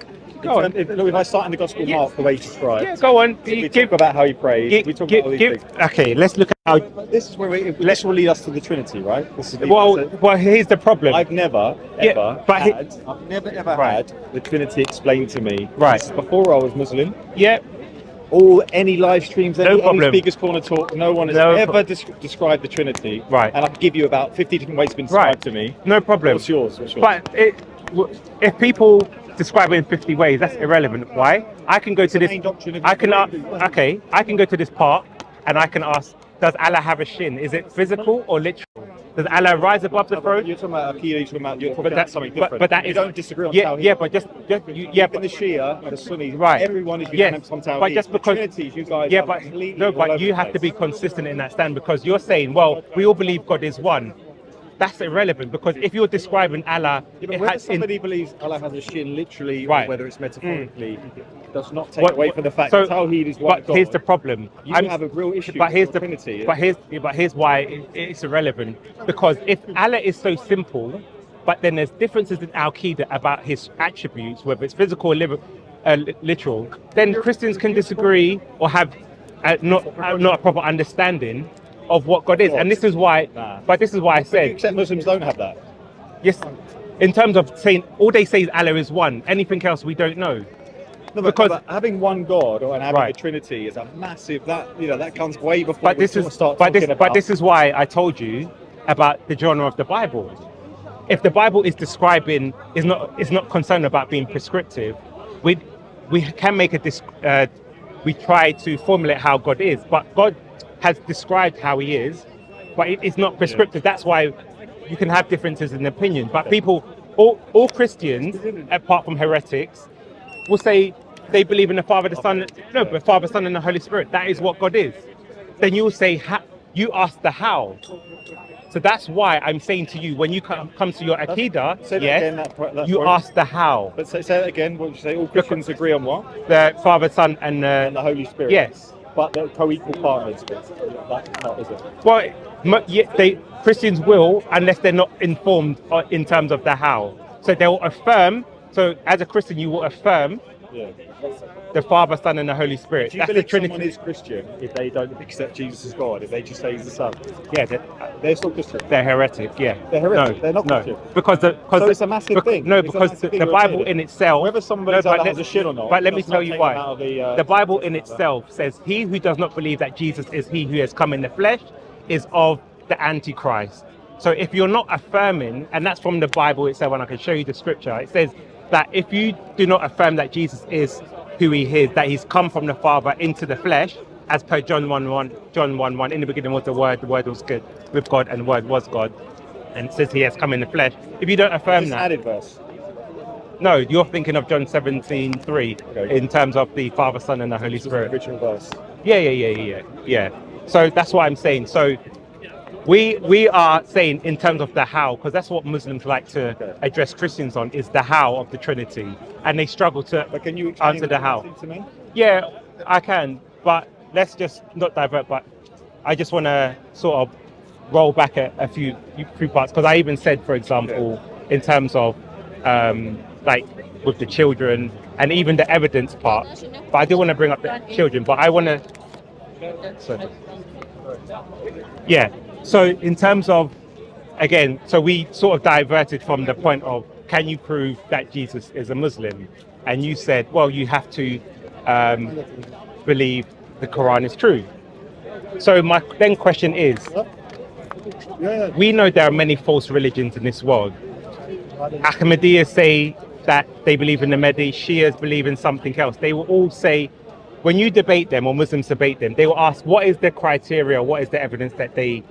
If I start in the Gospel of Mark, the way he describes, Yeah, go on. we talk about how he prays. We talk about all these things. Okay, let's look at how. This is where this will lead us to the Trinity, right? This is Well, here's the problem. I've never ever had the Trinity explained to me. Right. This is before I was Muslim. Yeah. Any live streams, any Speaker's Corner talk, no one has ever described the Trinity. Right. And I can give you about 50 different ways it's been described to me. No problem. What's yours? But if people describe it in 50 ways, that's irrelevant. Why? I can go to this. I can go to this park and I can ask, does Allah have a shin? Is it physical or literal? Does Allah rise above the throne? You're talking about Aqidah, you're talking about something different. But that you is, don't disagree on Tawheed. Yeah, but but the Shia and the Sunnis, everyone is unanimous on Tawheed. But just because, the Trinities, you guys but you have to be consistent in that stand, because you're saying, well, we all believe God is one. That's irrelevant, because if you're describing Allah, whether somebody believes Allah has a shin literally, or whether it's metaphorically, does not take away from the fact that Tawheed is one God. But here's the problem. You have a real issue with the Trinity. But here's why it's irrelevant. Because if Allah is so simple, but then there's differences in Al-Qaeda about his attributes, whether it's physical or literal, then Christians can disagree or have not a proper understanding of what God is. And this is why, but this is why I said, except Muslims don't have that. Yes, in terms of saying, all they say is Allah is one, anything else we don't know. No, but having one God and having a Trinity is a massive, that comes way before but this is why I told you about the genre of the Bible. If the Bible is describing, is not concerned about being prescriptive, we can make we try to formulate how God is, but God has described how he is, but it's not prescriptive. That's why you can have differences in opinion. But people, all Christians, apart from heretics, will say they believe in the Father, the Son, the Father, Son, and the Holy Spirit. That is what God is. Then you'll say, you ask the how. So that's why I'm saying to you, when you come to your Aqidah, you ask the how. But say that again. What did you say? All Christians agree on what? The Father, Son, and the Holy Spirit. Yes. But they're co-equal partners. That's not, is it? Well, Christians will, unless they're not informed in terms of the how. So they'll affirm. So as a Christian, you will affirm the Father, Son, and the Holy Spirit. Do you believe someone is Christian if they don't accept Jesus as God? If they just say he's the Son? Yeah, they're still Christian. They're heretic. Yeah, they're heretic. No, they're not Christian. Because it's a massive thing. No, because the Bible in itself. Whether somebody has a shit or not. But let me tell you why. The Bible in itself says, "He who does not believe that Jesus is He who has come in the flesh is of the Antichrist." So if you're not affirming, and that's from the Bible itself, and I can show you the scripture, it says that if you do not affirm that Jesus is who he is, that he's come from the Father into the flesh, as per John 1:1, in the beginning was the Word was good with God, and the Word was God, and it says he has come in the flesh. If you don't affirm that, added verse. No, you're thinking of John 17:3 in terms of the Father, Son, and the Holy Spirit. Original verse. Yeah. So that's what I'm saying. So we are saying in terms of the how, because that's what Muslims like to address Christians on, is the how of the Trinity, and they struggle to answer the how. To me? Yeah, I can, but let's just not divert. But I just want to sort of roll back a few parts, because I even said, for example, in terms of like with the children and even the evidence part. But I do want to bring up the children, but I want to. So in terms of, again, so we sort of diverted from the point of, can you prove that Jesus is a Muslim? And you said, well, you have to believe the Quran is true. So my then question is, we know there are many false religions in this world. Ahmadiyya say that they believe in the Mahdi, Shias believe in something else. They will all say, when you debate them, or Muslims debate them, they will ask, what is the criteria, what is the evidence that they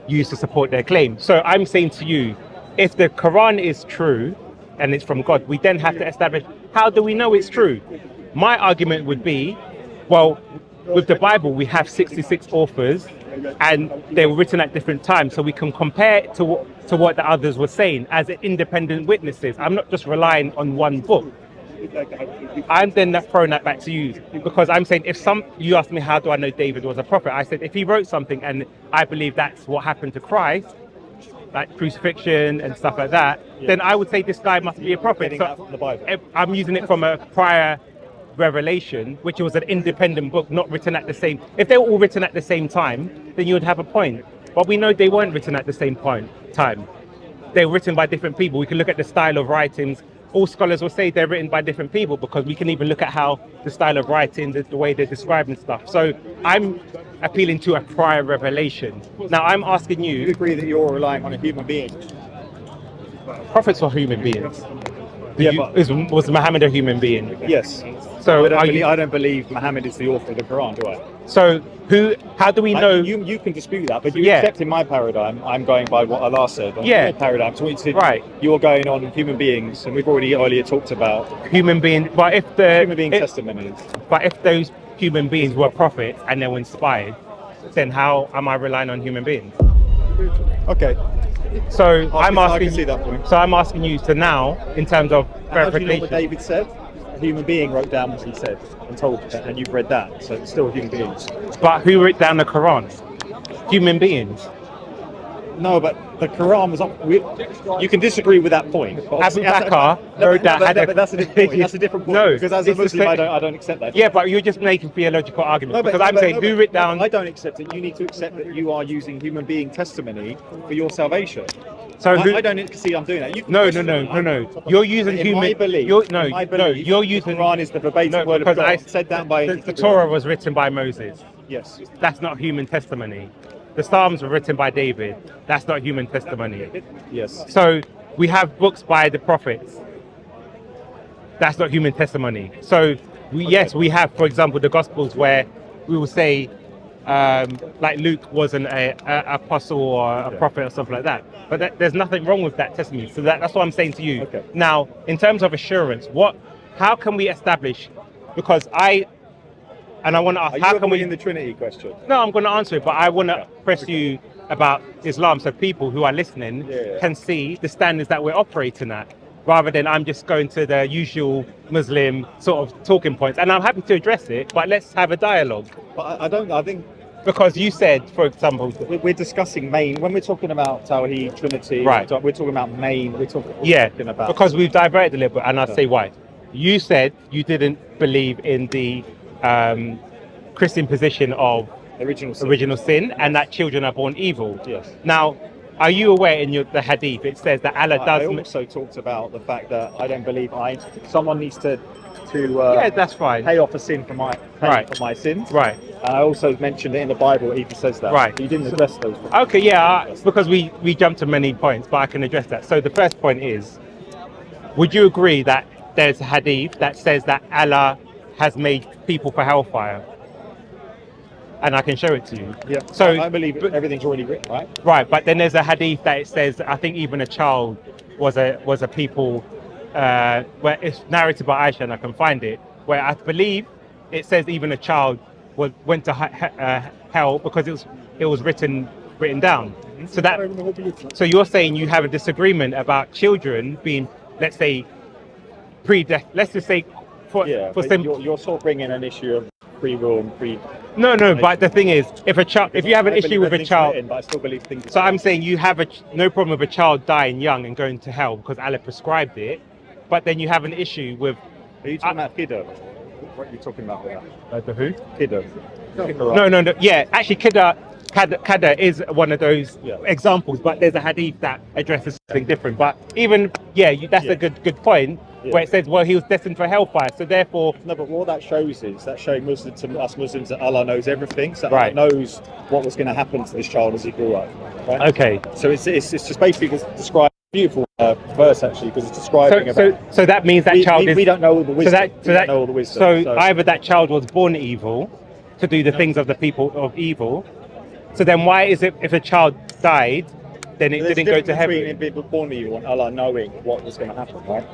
use to support their claim? So I'm saying to you, if the Quran is true and it's from God, we then have to establish, how do we know it's true? My argument would be, well, with the Bible, we have 66 authors and they were written at different times, so we can compare it to what the others were saying as independent witnesses. I'm not just relying on one book. I'm then throwing that back to you, because I'm saying you asked me how do I know David was a prophet. I said if he wrote something and I believe that's what happened to Christ, like crucifixion and stuff like that, then I would say this guy must be a prophet. So the Bible. I'm using it from a prior revelation, which was an independent book, not written at the same. If they were all written at the same time, then you would have a point. But we know they weren't written at the same time. They were written by different people. We can look at the style of writings. All scholars will say they're written by different people, because we can even look at how the style of writing, the way they're describing stuff. So I'm appealing to a prior revelation. Now I'm asking you. You agree that you're relying on a human being? Prophets were human beings. Yeah, Was Muhammad a human being? Yes. So I don't believe Muhammad is the author of the Quran, do I? So how do we know? You can dispute that, but you accept in my paradigm, I'm going by what Allah said. Your paradigm. So you're going on human beings, and we've already earlier talked about human beings. But if human being testimonies. But if those human beings were prophets and they were inspired, then how am I relying on human beings? Okay. So I can see that point. So I'm asking you to now, in terms of verification. How do you know what David said? A human being wrote down what he said and told you, and you've read that, so it's still human beings. But who wrote down the Quran? Human beings. No, but the Quran was you can disagree with that point. Abu Bakr wrote down. But that's a different point. That's a different point. No, because as a Muslim, I don't accept that. Yeah, but you're just making theological arguments. Because I'm saying who wrote down. I don't accept it. You need to accept that you are using human being testimony for your salvation. So I don't see I'm doing that. No. You're using human. My belief, You're using. The Quran is the verbatim word of God. Said down by the Torah was written by Moses. Yes. That's not human testimony. The Psalms were written by David. That's not human testimony. Yes. So we have books by the prophets. That's not human testimony. So we have, for example, the Gospels where we will say, like Luke was an apostle or a prophet or something like that. But there's nothing wrong with that testimony. So that's what I'm saying to you. Okay. Now, in terms of assurance, how can we establish? Because I want to ask, how can we in the Trinity question? No, I'm going to answer it, but I want to press you about Islam, so people who are listening can see the standards that we're operating at, rather than I'm just going to the usual Muslim sort of talking points. And I'm happy to address it, but let's have a dialogue. But I think because you said, for example, we're discussing main when we're talking about Tawheed, Trinity. Right. We're talking about main. We're talking about because we've diverted a little bit, and I'll say why. You said you didn't believe in the Christian position of original sin, and that children are born evil. Yes. Now, are you aware in the Hadith it says that Allah does? I also talked about the fact that I don't believe someone needs to that's fine. Pay off a sin for my sins. Right. And I also mentioned it in the Bible. It even says that. Right. You didn't address those points. Okay. Yeah. Because we jumped to many points, but I can address that. So the first point is, would you agree that there's a Hadith that says that Allah has made people for hellfire? And I can show it to you. Yeah. So I believe everything's already written, right? Right, but then there's a hadith that it says, I think even a child was a people, where it's narrated by Aisha, and I can find it, where I believe it says even a child went to hell because it was written down. So you're saying you have a disagreement about children being, let's say, let's just say, you're sort of bringing an issue of free will and free. No, but the thing is, if you have an issue with a child, but I still believe things. So I'm saying you have no problem with a child dying young and going to hell because Allah prescribed it, but then you have an issue with. Are you talking about kiddo? What are you talking about there? The who? Kiddo. No. Yeah, actually, Kada is one of those examples, but there's a hadith that addresses something different. But even that's a good point. Yeah. Where it says, well, he was destined for hellfire, so therefore. No, but what that shows is showing us Muslims that Allah knows everything, so right. Allah knows what was going to happen to this child as he grew up. Right? Okay. So it's just basically describing beautiful verse actually because it's describing so that means that child is. We don't know all the wisdom. Know all the wisdom. So either that child was born evil, to do the things of the people of evil. So then why is it if a child died, then it didn't go to heaven? Between being born evil and Allah knowing what was going to happen, right?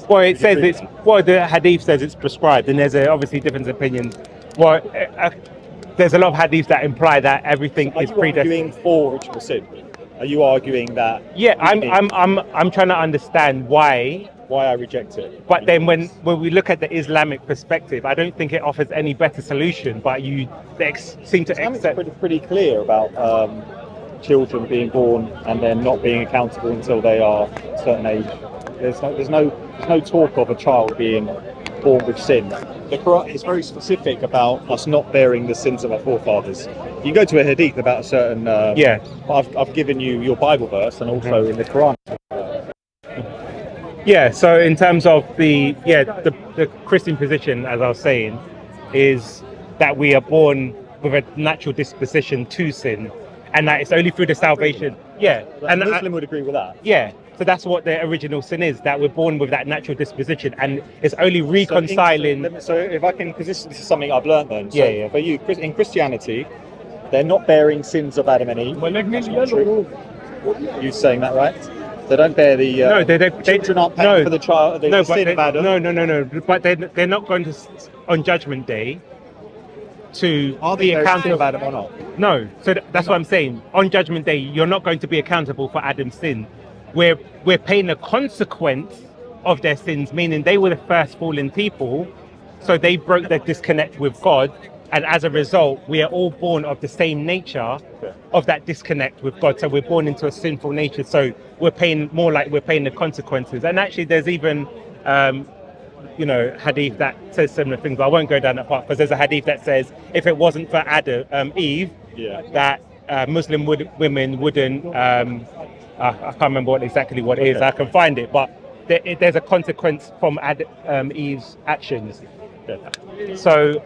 Well, it says the hadith says it's prescribed, and there's obviously different opinions. Well, there's a lot of hadiths that imply that everything is predestined. Are you arguing for ritual sin? Are you arguing that? Yeah, I'm trying to understand why I reject it. But then when we look at the Islamic perspective, I don't think it offers any better solution. But they seem to accept. Pretty clear about children being born and then not being accountable until they are a certain age. There's no talk of a child being born with sin. The Quran is very specific about us not bearing the sins of our forefathers. You go to a hadith about a certain. I've given you your Bible verse and also in the Quran. Yeah. So in terms of the Christian position, as I was saying, is that we are born with a natural disposition to sin, and that it's only through the salvation. Yeah. And a Muslim would agree with that. Yeah. So that's what the original sin is, that we're born with that natural disposition, and it's only reconciling. So if I can, because this is something I've learned then. So for you, in Christianity, they're not bearing sins of Adam and Eve. That's not true. You saying that right? They don't bear the. No, they children aren't paying for the child. The sin of Adam. No. But they're not going to on Judgment Day to Are be they accountable of Adam or not? No. So that's what I'm saying. On Judgment Day, you're not going to be accountable for Adam's sin. We're paying a consequence of their sins, meaning they were the first fallen people, so they broke their disconnect with God, and as a result, we are all born of the same nature of that disconnect with God. So we're born into a sinful nature. So we're paying the consequences. And actually, there's even hadith that says similar things, but I won't go down that part because there's a hadith that says if it wasn't for Eve, that Muslim women wouldn't. I can't remember exactly what it is. I can find it, but there's a consequence from Eve's actions. So,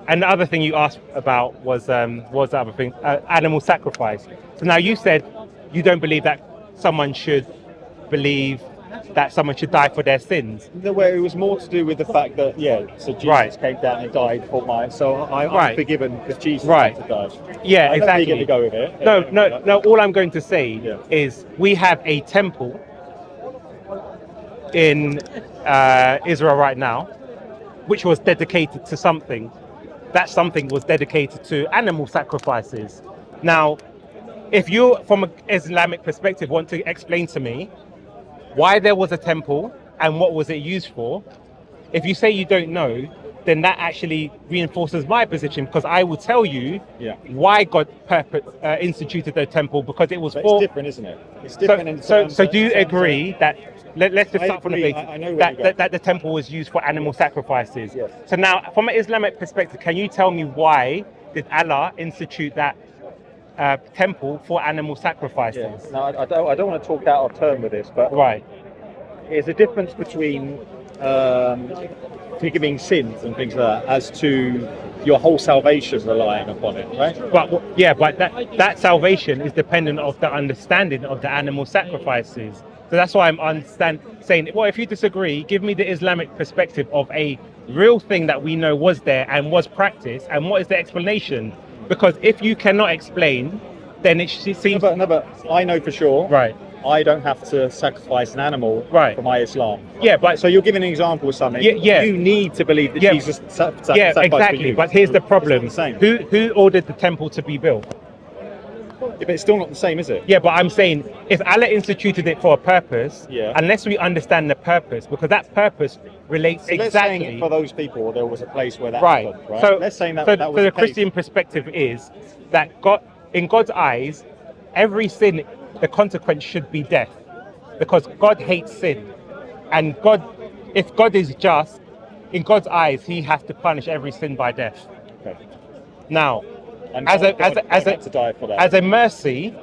and the other thing you asked about was the other thing, animal sacrifice. So now you said you don't believe that someone should die for their sins. No, where it was more to do with the fact that so Jesus came down and died for mine, so I'm forgiven because Jesus had to die. Yeah, I exactly. Get to go with it. No. All I'm going to say is we have a temple in Israel right now, which was dedicated to something. That something was dedicated to animal sacrifices. Now, if you, from an Islamic perspective, want to explain to me why there was a temple and what was it used for, if you say you don't know, then that actually reinforces my position, because I will tell you why God instituted the temple, because it was It's different, isn't it? It's different. So do you agree that, let's just start from the basics, that the temple was used for animal sacrifices? Yes. So now, from an Islamic perspective, can you tell me why did Allah institute that temple for animal sacrifices? No, I don't want to talk out of turn with this, but there's a difference between forgiving sins and things like that, as to your whole salvation relying upon it, right? But that salvation is dependent of the understanding of the animal sacrifices. So that's why I'm saying, well, if you disagree, give me the Islamic perspective of a real thing that we know was there and was practiced, and what is the explanation? Because if you cannot explain, then it seems... No, but I know for sure. Right. I don't have to sacrifice an animal for my Islam. Yeah, but... So you're giving an example of something. You need to believe that Jesus sacrificed exactly. for you. But here's the problem. It's not the same. Who ordered the temple to be built? Yeah, but it's still not the same, is it? Yeah, but I'm saying, if Allah instituted it for a purpose, unless we understand the purpose, because that purpose relates so exactly... Let's say for those people, there was a place where that happened, right? So let's say that was the Christian perspective is that God, in God's eyes, every sin, the consequence should be death, because God hates sin, and if God is just, in God's eyes, He has to punish every sin by death. Okay. Now, and as a mercy,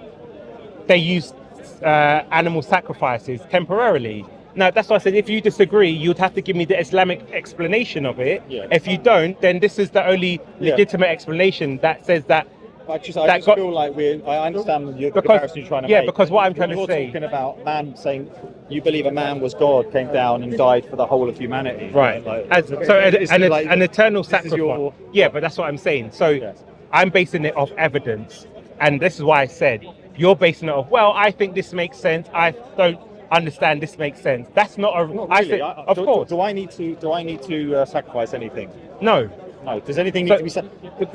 they use animal sacrifices temporarily. Now, that's why I said, if you disagree, you'd have to give me the Islamic explanation of it. If you don't, then this is the only legitimate explanation that says that. I just feel like I understand the comparison you're trying to make. Yeah, because what I'm trying to say... You're talking about man saying, you believe a man was God, came down and died for the whole of humanity. Right. An eternal sacrifice. Yeah, but that's what I'm saying. So I'm basing it off evidence. And this is why I said, you're basing it off, well, I think this makes sense. I don't understand this makes sense. That's not a... Not really. Of course. Do I need to sacrifice anything? No. No. Does anything need to be said?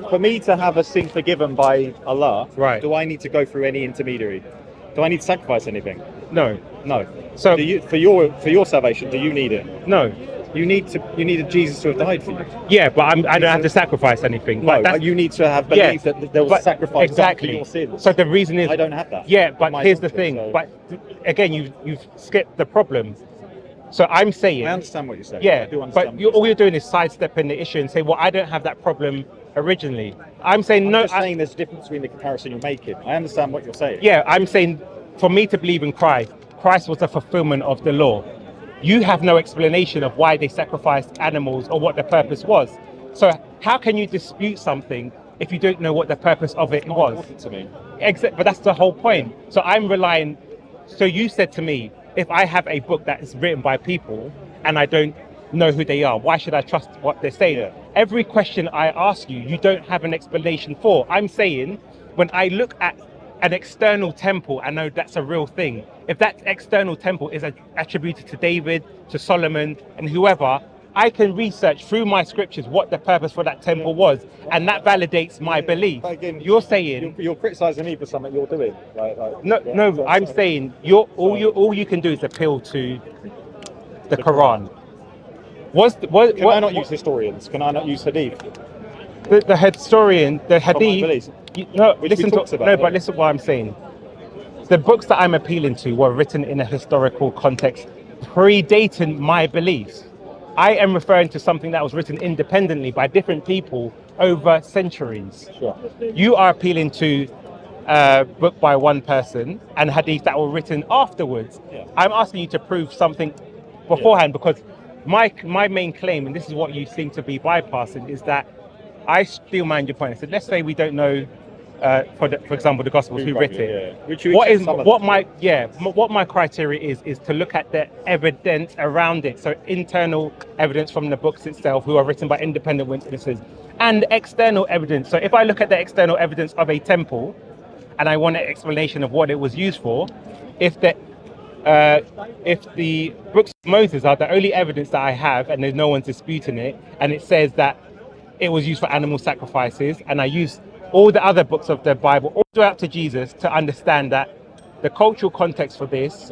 For me to have a sin forgiven by Allah, Right. do I need to go through any intermediary? Do I need to sacrifice anything? No. No. So Do you, for your salvation, do you need it? no. You needed Jesus to have died for you. Yeah, but I don't have to sacrifice anything. No, but you need to have belief that there was but sacrifice exactly. done for your sins. So the reason is I don't have that. Yeah, but My here's the culture, thing. so- But again, you've skipped the problem. So I'm saying, I understand what you're saying. yeah, I do understand. but all you're doing is sidestepping the issue and say, well, I don't have that problem originally. I'm saying no. I'm just saying there's a difference between the comparison you're making. I understand what you're saying. Yeah, I'm saying for me to believe in Christ, Christ was a fulfillment of the law. You have no explanation of why they sacrificed animals or what the purpose was. So how can you dispute something if you don't know what the purpose of it was? Important to me. But that's the whole point. So I'm relying. So you said to me, if I have a book that is written by people and I don't know who they are, why should I trust what they're saying? Yeah. Every question I ask you, you don't have an explanation for. I'm saying when I look at an external temple, I know that's a real thing. If that external temple is attributed to David, to Solomon, and whoever, I can research through my scriptures what the purpose for that temple was, and that validates my belief. But again, You're saying you're criticizing me for something you're doing. no. I'm saying all you can do is appeal to the Quran. Can I not use historians? Can I not use hadith? The historian, the hadith. beliefs. Listen talks to about, no, yeah. but listen to what I'm saying. The books that I'm appealing to were written in a historical context, predating my beliefs. I am referring to something that was written independently by different people over centuries. Sure. You are appealing to a book by one person and hadith that were written afterwards. Yeah. I'm asking you to prove something beforehand because my main claim, and this is what you seem to be bypassing, is that I still mind your point. I said, let's say we don't know, for example, the Gospels who wrote it. Yeah. What my criteria is to look at the evidence around it. So internal evidence from the books itself, who are written by independent witnesses, and external evidence. So if I look at the external evidence of a temple, and I want an explanation of what it was used for, if the books of Moses are the only evidence that I have, and there's no one disputing it, and it says that it was used for animal sacrifices, and I use all the other books of the Bible all the way up to Jesus to understand that the cultural context for this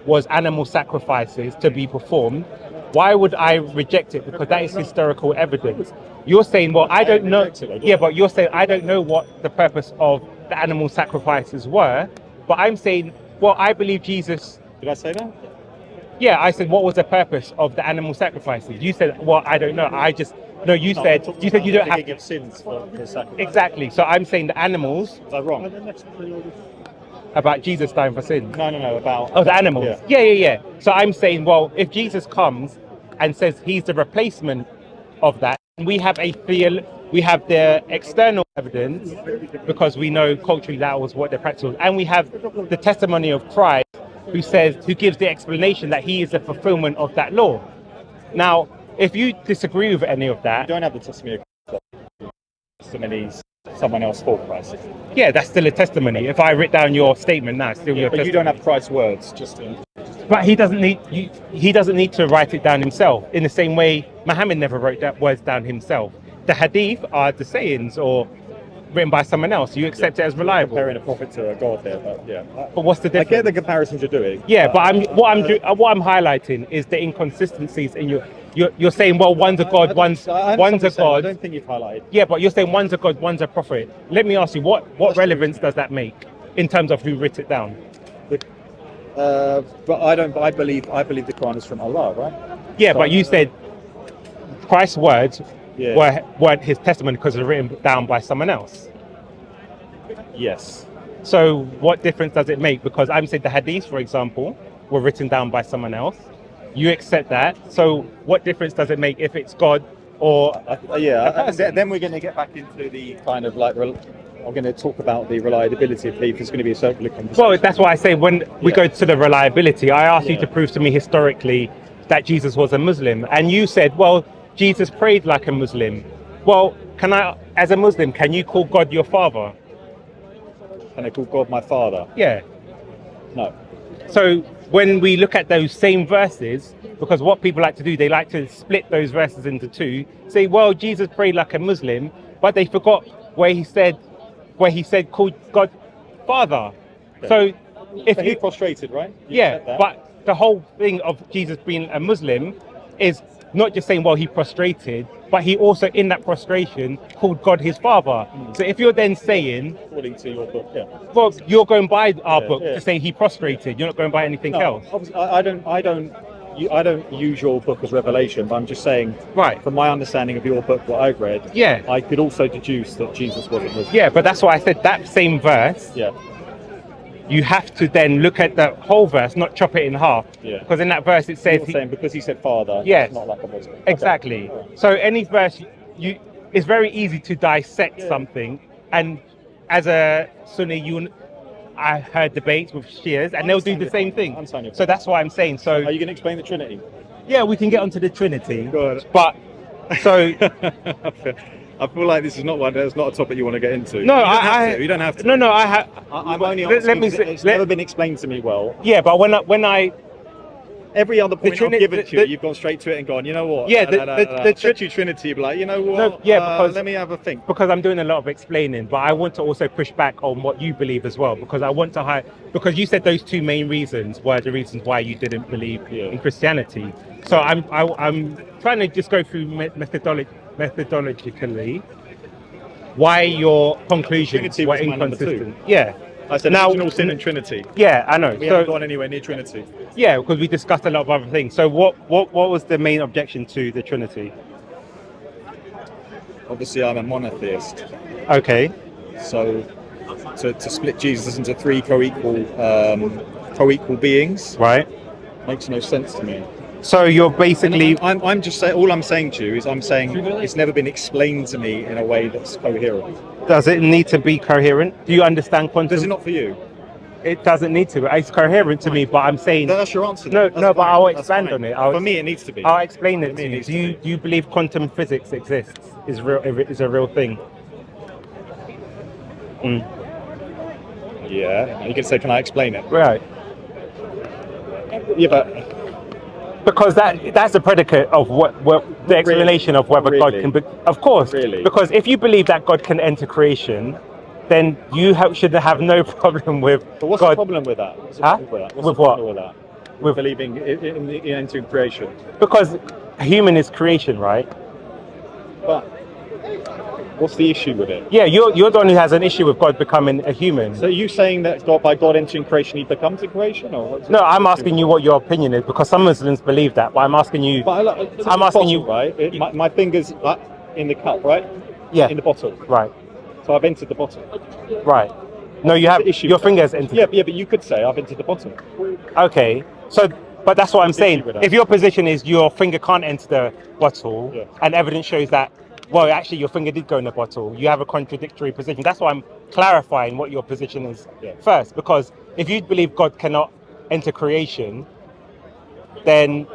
was animal sacrifices to be performed. Why would I reject it? Because that is historical evidence. You're saying, well, I don't know. Yeah, but you're saying I don't know what the purpose of the animal sacrifices were. But I'm saying, well, I believe Jesus. Did I say that? Yeah, I said, what was the purpose of the animal sacrifices? You said, well, I don't know. You said you don't have to sins for sacrifice. Exactly. So I'm saying the animals. Is that wrong? About Jesus dying for sin. No. About the animals. Yeah. So I'm saying, well, if Jesus comes and says he's the replacement of that, we have the external evidence because we know culturally that was what the practice was, and we have the testimony of Christ who gives the explanation that he is the fulfillment of that law. Now, if you disagree with any of that, you don't have the testimony of testimonies someone else for Christ. Yeah, that's still a testimony. If I write down your statement now, it's still your but testimony. you don't have Christ's words, But he doesn't need to write it down himself. In the same way, Muhammad never wrote that words down himself. The hadith are the sayings or written by someone else. You accept it as reliable. Comparing a prophet to a god there, but yeah. But what's the difference? I get the comparisons you're doing. Yeah, but what I'm highlighting is the inconsistencies in you're saying, well, one's a god, one's a god. I don't think you've highlighted. Yeah, but you're saying one's a god, one's a prophet. Let me ask you, what relevance does that make in terms of who wrote it down? But I don't. I believe the Quran is from Allah, right? Yeah, so, but you said Christ's words weren't his testimony because it was written down by someone else. Yes. So what difference does it make? Because I'm saying the hadiths, for example, were written down by someone else. You accept that. So what difference does it make if it's God or then we're going to get back into the kind of like I'm going to talk about the reliability of belief. It's going to be a circular conversation. Well, that's why I say when we go to the reliability, I asked you to prove to me historically that Jesus was a Muslim, and you said, well, Jesus prayed like a Muslim. Well, as a Muslim, can you call God your father? Can I call God my father? Yeah. No. So when we look at those same verses, because what people like to do, they like to split those verses into two, say, well, Jesus prayed like a Muslim, but they forgot where he said called God Father. Okay. So if he prostrated, right? But the whole thing of Jesus being a Muslim is not just saying, well, he prostrated, but he also in that prostration called God his Father. So if you're then saying, according to your book, well, you're going by our book to say he prostrated, you're not going by anything else. I don't use your book as revelation, but I'm just saying, right, from my understanding of your book, what I've read, I could also deduce that Jesus wasn't Muslim. Yeah, but that's why I said that same verse. Yeah. You have to then look at the whole verse, not chop it in half. Yeah. Because in that verse it says, saying because he said Father, yes, it's not like a Muslim. Exactly. Okay. Right. So any verse, it's very easy to dissect something, and as a Sunni, I heard debates with Shias, and they'll do the same thing. So that's why I'm saying. So are you going to explain the Trinity? Yeah, we can get onto the Trinity. Good. But so. I feel like this is not that's not a topic you want to get into. No, you don't have to. No, I have. I'm only asking. It's never been explained to me well. Yeah, but when I every other point I've given to you, you've gone straight to it and gone, you know what? Yeah, the Trinity, you'd be like, you know what? No, yeah, because let me have a think. Because I'm doing a lot of explaining, but I want to also push back on what you believe as well, because I want to because you said those two main reasons were the reasons why you didn't believe in Christianity. So I'm trying to just go through methodologically why your conclusions were inconsistent. Yeah. I said original sin and Trinity. Yeah, I know. We haven't gone anywhere near Trinity. Yeah, because we discussed a lot of other things. So what was the main objection to the Trinity? Obviously, I'm a monotheist. Okay. So to split Jesus into three co-equal beings, right, makes no sense to me. So you're basically... I'm just saying, all I'm saying to you is I'm saying it's never been explained to me in a way that's coherent. Does it need to be coherent? Do you understand quantum? Does it not for you? It doesn't need to. It's coherent to me, but I'm saying... That's your answer. No, but I'll expand on it. For me, it needs to be. I'll explain it to you. Do you believe quantum physics exists? Is a real thing? Yeah. You can say, can I explain it? Right. Yeah, but... Because that's a predicate of what the explanation of whether God can be. Of course, because if you believe that God can enter creation, then you should have no problem with. But what's God. the problem with that? What's the problem with that? With what? With that? With believing in entering creation. Because human is creation, right? But what's the issue with it? Yeah, you're the one who has an issue with God becoming a human. So are you saying that by God entering creation, he becomes a creation, or no? I'm asking you what your opinion is, because some Muslims believe that. But I'm asking you. I'm asking you, right? My fingers in the cup, right? Yeah. In the bottle. Right. So I've entered the bottle. Right. No, you have your fingers entered. Yeah, but you could say I've entered the bottle. Okay. So. But that's what I'm saying. If your position is your finger can't enter the bottle, and evidence shows that, well, actually your finger did go in the bottle, you have a contradictory position. That's why I'm clarifying what your position is first. Because if you believe God cannot enter creation, then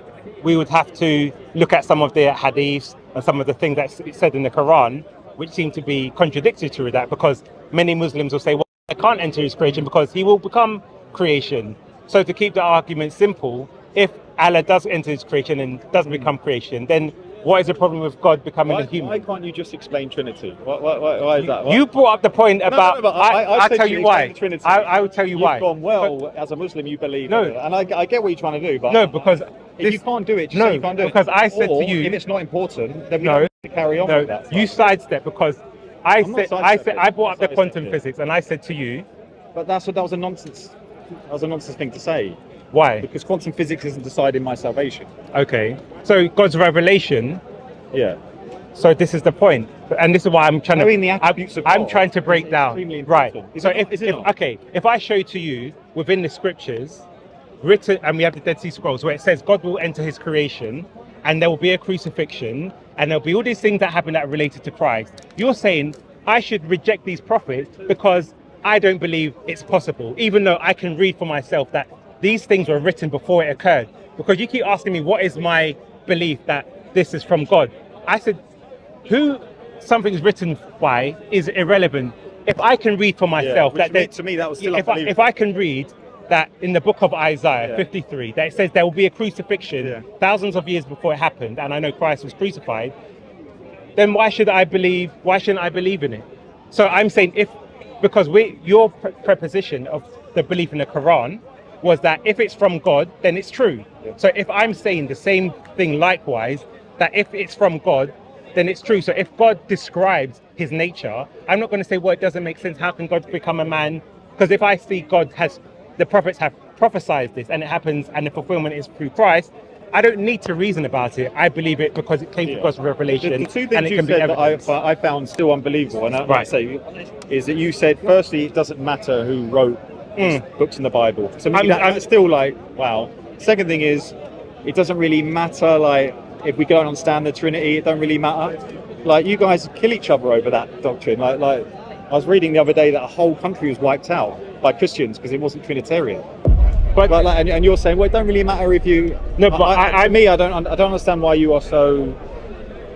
we would have to look at some of the hadiths and some of the things that's said in the Quran, which seem to be contradictory to that, because many Muslims will say, well, I can't enter his creation because he will become creation. So to keep the argument simple, if Allah does enter his creation and doesn't become creation, then what is the problem with God becoming a human? Why can't you just explain Trinity? Why is that? You brought up the point about... I'll tell you why. I will tell you why. You've gone, well, as a Muslim, you believe in it. And I get what you're trying to do, but... No, because... If you can't do it, just say you can't do it. Because I said to you... if it's not important, then we don't have to carry on with that. You sidestep, because I brought up the quantum physics, and I said to you... But that was a nonsense. That was a nonsense thing to say. Why? Because quantum physics isn't deciding my salvation. Okay. So God's revelation. Yeah. So this is the point, and this is why I'm trying to. Knowing the attributes of God. I'm trying to break down. Right. So if I show to you within the scriptures, written, and we have the Dead Sea Scrolls where it says God will enter His creation, and there will be a crucifixion, and there'll be all these things that happen that are related to Christ. You're saying I should reject these prophets because I don't believe it's possible, even though I can read for myself that these things were written before it occurred. Because you keep asking me, what is my belief that this is from God? I said, who something's written by is irrelevant. If I can read for myself, to me that was still if I can read that in the book of Isaiah 53, that it says there will be a crucifixion thousands of years before it happened, and I know Christ was crucified, then why shouldn't I believe in it? So I'm saying because your preposition of the belief in the Quran was that if it's from God, then it's true. So if I'm saying the same thing likewise, that if it's from God, then it's true. So if God describes his nature, I'm not going to say, well, it doesn't make sense. How can God become a man? Because if I see the prophets have prophesied this and it happens and the fulfillment is through Christ, I don't need to reason about it. I believe it because it came from God's revelation. The two things you said that I found still unbelievable, and I say, is that you said, firstly, it doesn't matter who wrote these books in the Bible. So I'm still like, wow. Second thing is, it doesn't really matter, like, if we don't understand the Trinity, it don't really matter. Like, you guys kill each other over that doctrine. Like I was reading the other day that a whole country was wiped out by Christians because it wasn't Trinitarian. But and you're saying, well, it don't really matter if you. No, but I don't understand why you are so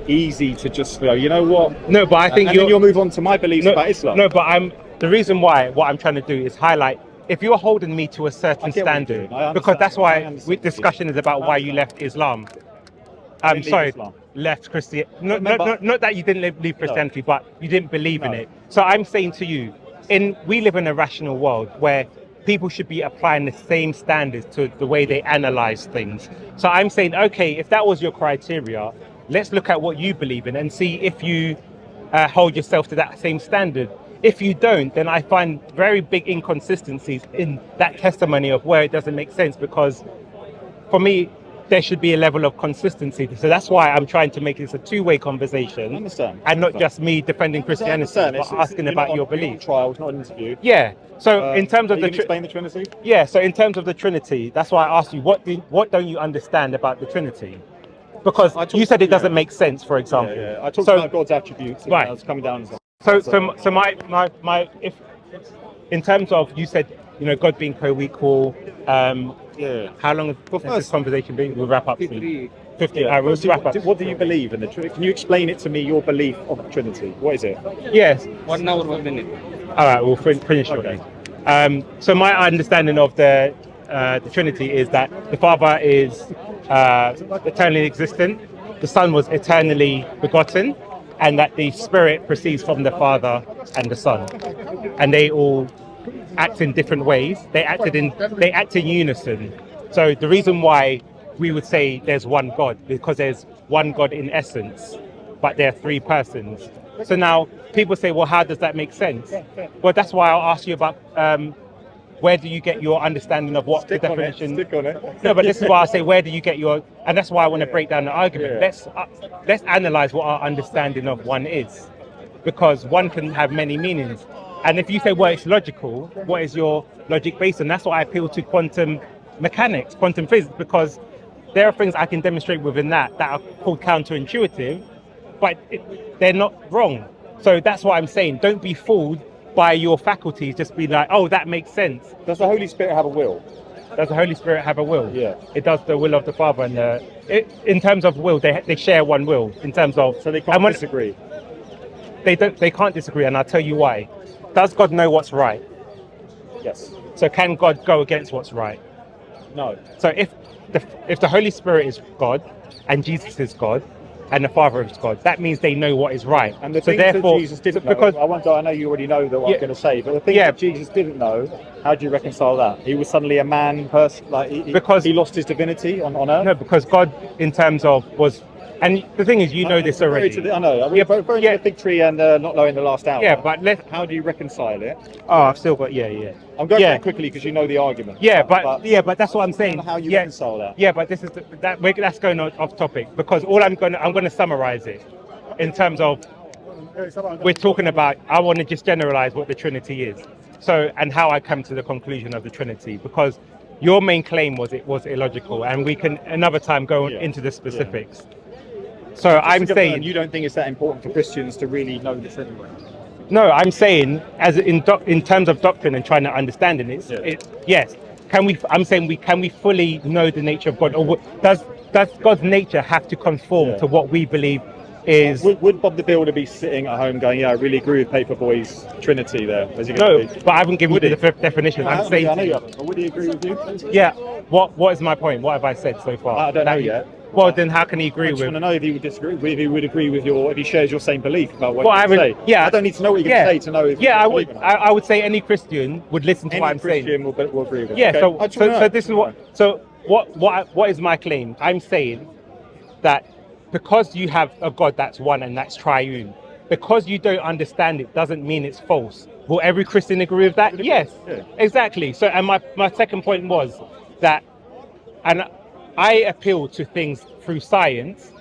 easy to just go, you know what? No, but I think then you'll move on to my beliefs about Islam. No, but the reason why what I'm trying to do is highlight, if you're holding me to a certain standard, because that's why discussion is about why you left Islam. I'm sorry, left Christianity. Not that you didn't leave Christianity, but you didn't believe in it. So I'm saying to you, we live in a rational world where people should be applying the same standards to the way they analyze things. So I'm saying, okay, if that was your criteria, let's look at what you believe in and see if you hold yourself to that same standard. If you don't, then I find very big inconsistencies in that testimony of where it doesn't make sense, because for me, there should be a level of consistency. So that's why I'm trying to make this a two-way conversation. I understand. And not just me defending Christianity, but asking about your belief. Trial, it's not an interview. Yeah. So in terms of explain the Trinity? Yeah. So in terms of the Trinity, that's why I asked you, what don't you understand about the Trinity? Because you said it doesn't make sense, for example. Yeah. I talked about God's attributes. Right. I was coming down. So my if in terms of, you said, God being co-equal. How long has this conversation been? We'll wrap up soon. 50. We'll wrap up. What do you believe in the Trinity? Can you explain it to me, your belief of the Trinity? What is it? Yes. 1 hour, 1 minute. All right, we'll finish shortly. So my understanding of the Trinity is that the Father is eternally existent, the Son was eternally begotten, and that the Spirit proceeds from the Father and the Son, and they all act in different ways. They act in unison. So the reason why we would say there's one God, because there's one God in essence, but there are three persons. So now people say, well, how does that make sense? Well, that's why I'll ask you about where do you get your understanding of what the definition? Stick on it. No, but this is why I say, where do you get your? And that's why I want to break down the argument. Let's analyze what our understanding of one is, because one can have many meanings. And if you say, well, it's logical, what is your logic based on? That's why I appeal to quantum mechanics, quantum physics, because there are things I can demonstrate within that are called counterintuitive, but they're not wrong. So that's what I'm saying. Don't be fooled by your faculties. Just be like, oh, that makes sense. Does the Holy Spirit have a will? Does the Holy Spirit have a will? Yeah. It does, the will of the Father. And in terms of will, they share one will. In terms of, so they can't disagree. They can't disagree, and I'll tell you why. Does God know what's right? Yes. So can God go against what's right? No. So if the Holy Spirit is God, and Jesus is God, and the Father is God, that means they know what is right. And the so things therefore, that Jesus didn't know, I know you already know what I'm going to say, but the things that Jesus didn't know, how do you reconcile that? He was suddenly a man person, because he lost his divinity on earth? No, because God, in terms of, was. And the thing is, you know this already. I know. We're referring to the fig tree and not knowing the last hour. Yeah, but how do you reconcile it? Oh, I've still got. I'm going very quickly because you know the argument. Yeah, but that's what I'm saying. How you reconcile that? Yeah, but this is that's going off topic, because I'm going to summarize it in terms of, we're talking about. I want to just generalize what the Trinity is. So, and how I come to the conclusion of the Trinity, because your main claim was it was illogical, and we can another time go into the specifics. Yeah. So I'm saying, you don't think it's that important for Christians to really know this anyway? No, I'm saying, as in terms of doctrine and trying to understand it, yes. Can we fully know the nature of God, or does God's nature have to conform to what we believe is would Bob the Builder be sitting at home going, yeah, I really agree with Paperboy's Trinity there? Is he no, gonna be? but I haven't given you the fifth definition. No, I'm saying, I know you haven't. But would he agree with you? yeah. What is my point? What have I said so far? I don't know yet. Well, then how can he agree I just with? want to know if he would disagree, if he would agree with if he shares your same belief about what Well, you say. yeah. I don't need to know what you're going to say to know if Yeah, you I believe would. or not. I would say any Christian would listen to Any what I'm saying. Christian will agree with it. Yeah. Okay. So this is what. So what is my claim? I'm saying that because you have a God that's one and that's triune, because you don't understand it doesn't mean it's false. Will every Christian agree with that? Yes, exactly. So, and my second point was that, and I appeal to things through science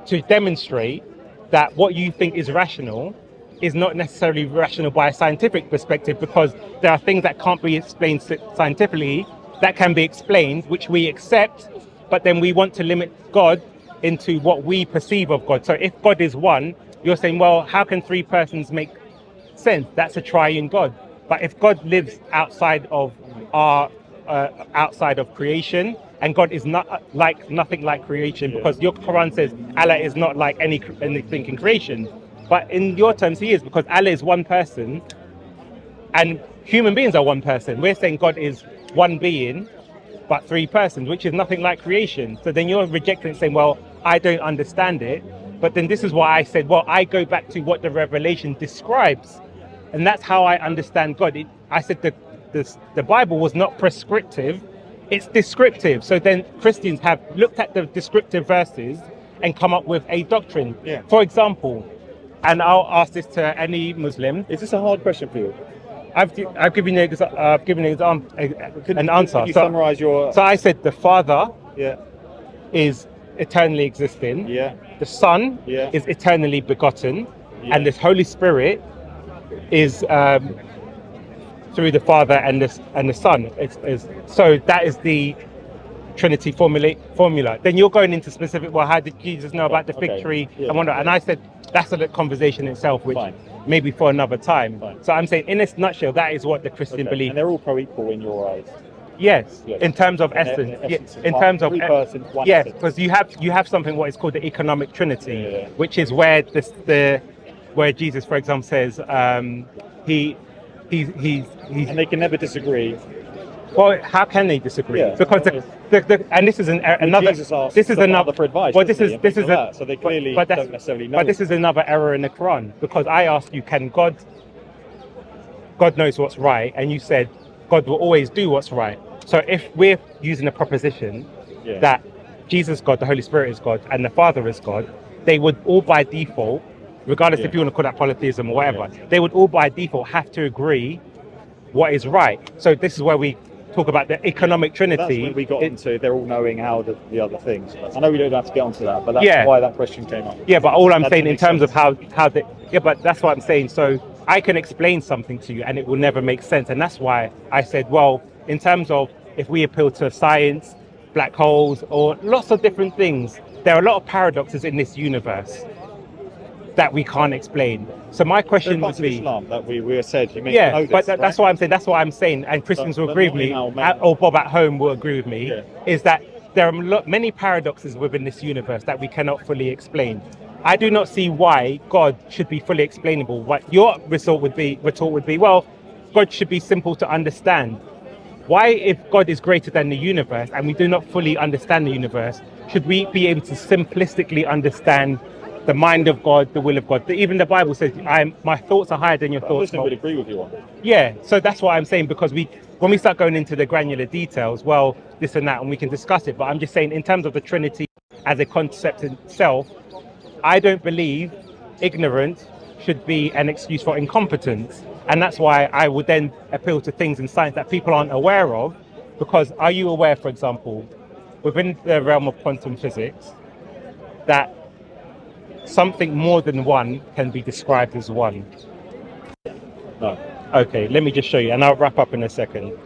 to demonstrate that what you think is rational is not necessarily rational by a scientific perspective, because there are things that can't be explained scientifically that can be explained, which we accept, but then we want to limit God into what we perceive of God. So if God is one, you're saying, well, how can three persons make sense? That's a triune God. But if God lives outside of our outside of creation, and God is not nothing like creation, because your Quran says Allah is not like anything in creation, but in your terms He is, because Allah is one person and human beings are one person. We're saying God is one being but three persons, which is nothing like creation. So then you're rejecting it, saying, well, I don't understand it. But then this is why I said, well, I go back to what the Revelation describes, and that's how I understand God. I said that the Bible was not prescriptive, it's descriptive. So then Christians have looked at the descriptive verses and come up with a doctrine. Yeah. For example, and I'll ask this to any Muslim. Is this a hard question for you? I've given you an answer. Could you summarize your? So I said the Father Yeah. is eternally existing. Yeah. The Son Yeah. is eternally begotten, Yeah. and the Holy Spirit is through the Father and the Son. So that is the Trinity formula. Then you're going into specific. Well, how did Jesus know about the fig tree and whatnot? And I said that's a conversation itself, which maybe for another time. So I'm saying, in this nutshell, that is what the Christian belief. And they're all co-equal in your eyes. Yes, in terms of essence. In terms of yes, because you have something what is called the economic trinity, which is where where Jesus, for example, says he's and they can never disagree. Well, how can they disagree? Yeah. Because and this is another. This is another for advice. Well, this is so they clearly don't necessarily know. But this is another error in the Quran, because I asked you, can God knows what's right, and you said God will always do what's right. So if we're using a proposition that Jesus is God, the Holy Spirit is God, and the Father is God, they would all by default, regardless if you want to call that polytheism or whatever, they would all by default have to agree what is right. So this is where we talk about the economic trinity. That's when we got into they're all knowing how the other things. I know we don't have to get onto that, but that's why that question came up. Yeah, but all I'm saying in terms of how but that's what I'm saying. So I can explain something to you and it will never make sense. And that's why I said, well, in terms of if we appeal to science, black holes, or lots of different things, there are a lot of paradoxes in this universe that we can't explain. So my question would be, Islam that we said you may know this, but that's what I'm saying. That's what I'm saying, and Christians will agree with me, or Bob at home will agree with me. Is that there are many paradoxes within this universe that we cannot fully explain. I do not see why God should be fully explainable. What your retort would be, well, God should be simple to understand. Why, if God is greater than the universe and we do not fully understand the universe, should we be able to simplistically understand the mind of God, the will of God? Even the Bible says, my thoughts are higher than your thoughts. I would agree with you on that. Yeah, so that's what I'm saying, because when we start going into the granular details, well, this and that, and we can discuss it, but I'm just saying in terms of the Trinity as a concept itself, I don't believe ignorance should be an excuse for incompetence. And that's why I would then appeal to things in science that people aren't aware of, because are you aware, for example, within the realm of quantum physics, that something more than one can be described as one? No. Okay, let me just show you, and I'll wrap up in a second.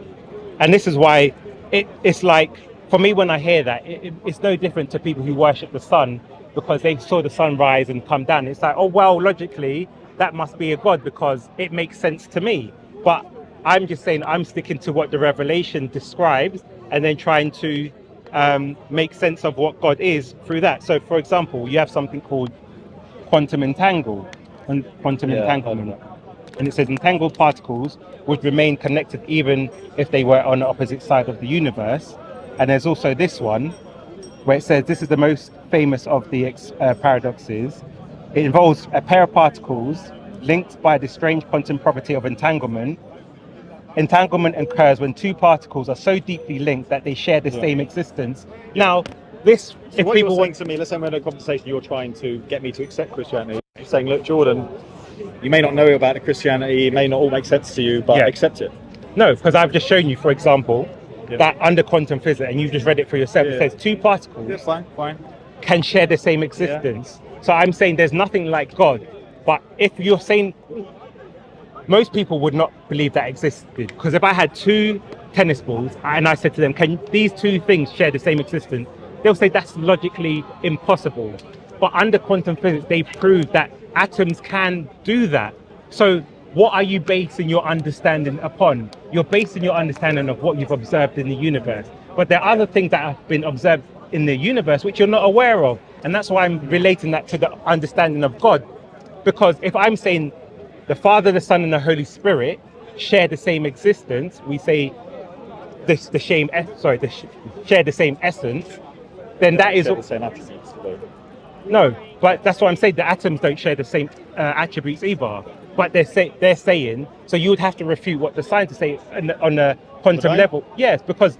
And this is why it's like, for me, when I hear that, it's no different to people who worship the sun because they saw the sun rise and come down. It's like, oh, well, logically, that must be a God because it makes sense to me. But I'm just saying, I'm sticking to what the Revelation describes and then trying to make sense of what God is through that. So, for example, you have something called quantum entanglement. And it says entangled particles would remain connected even if they were on the opposite side of the universe. And there's also this one where it says this is the most famous of the paradoxes. It involves a pair of particles linked by the strange quantum property of entanglement. Entanglement occurs when two particles are so deeply linked that they share the same existence. Now, this, So if what people you're saying want to me, let's say we're in a conversation, you're trying to get me to accept Christianity. You're saying, look, Jordan, you may not know about the Christianity, it may not all make sense to you, but accept it. No, because I've just shown you, for example, that under quantum physics, and you just read it for yourself, it says two particles Fine. can share the same existence. So I'm saying there's nothing like God. But if you're saying, most people would not believe that existed. Because if I had two tennis balls and I said to them, can these two things share the same existence? They'll say that's logically impossible. But under quantum physics, they proved that atoms can do that. So what are you basing your understanding upon? You're basing your understanding of what you've observed in the universe. But there are other things that have been observed in the universe which you're not aware of. And that's why I'm relating that to the understanding of God. Because if I'm saying the Father, the Son, and the Holy Spirit share the same existence, we say share the same essence, then that is the same attributes. no. But that's what I'm saying. The atoms don't share the same attributes either. But they're saying, so you would have to refute what the scientists say on a quantum level. Yes, because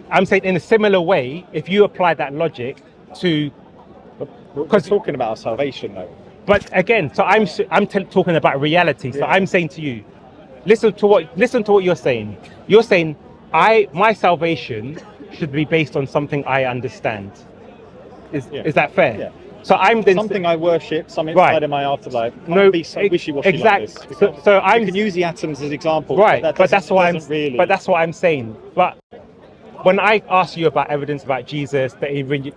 I'm saying in a similar way, if you apply that logic to, because talking about our salvation though. But again, so I'm talking about reality. So I'm saying to you, listen to what you're saying. You're saying my salvation should be based on something I understand. Is that fair? Yeah. So I'm then something I worship, something inside in my afterlife. No, be so wishy-washy exactly. like this. So you can use the atoms as examples, right? But that's what I'm saying. But when I ask you about evidence about Jesus, the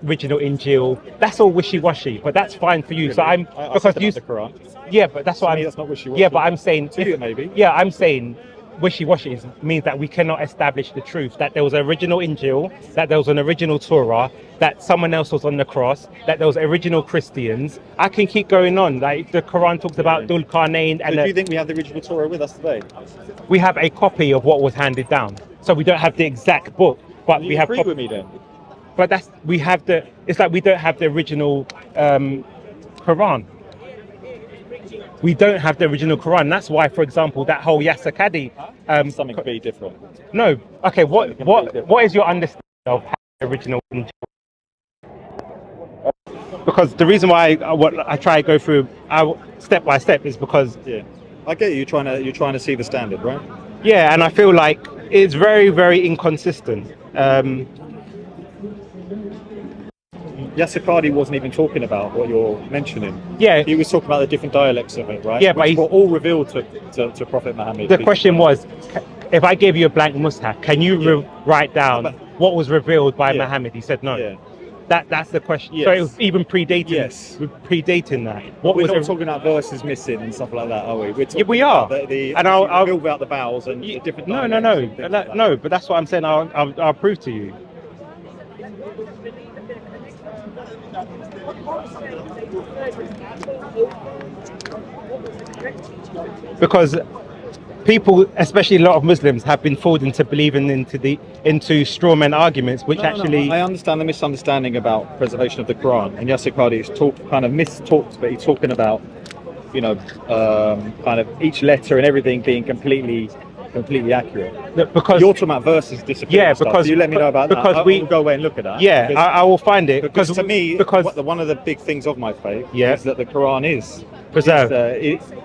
original Injil, that's all wishy-washy. But that's fine for you. Really? So I'm because you. The Quran. Yeah, but that's what that's not wishy-washy. Yeah, but I'm saying to you maybe. Yeah, I'm saying wishy-washy means that we cannot establish the truth, that there was an original Injil, that there was an original Torah, that someone else was on the cross, that there was original Christians. I can keep going on. Like the Quran talks about Dhul Qarnayn. So do you think we have the original Torah with us today? We have a copy of what was handed down. So we don't have the exact book, but we have. Agree with me then? But it's like we don't have the original Quran. We don't have the original Quran. That's why, for example, that whole Yasakadi. Something completely different. No. Okay. What is your understanding of the original Injil? Because the reason why I try to go through step by step is because I get you. You're trying to see the standard, right? Yeah, and I feel like it's very, very inconsistent. Yasakadi wasn't even talking about what you're mentioning. Yeah. He was talking about the different dialects of it, right? Yeah, but which were all revealed to Prophet Muhammad. The question was, if I gave you a blank mushaf, can you write down what was revealed by Muhammad? He said no. Yeah. That's the question. Yes. So it was even predating. Yes. Predating that. We're not talking about verses missing and stuff like that, are we? We're talking we are. About and I'll build about the vowels and the different. No. But that's what I'm saying. I'll prove to you. Because people, especially a lot of Muslims, have been fooled into believing into straw man arguments, which actually. I understand the misunderstanding about preservation of the Quran, and Yasakadi is kind of mistalked, but he's talking about, kind of each letter and everything being completely accurate. Because you're talking about verses disappearing. Yeah, because so you let me know about that. Because we'll go away and look at that. Yeah, I will find it. Because to me, one of the big things of my faith is that the Quran is preserved.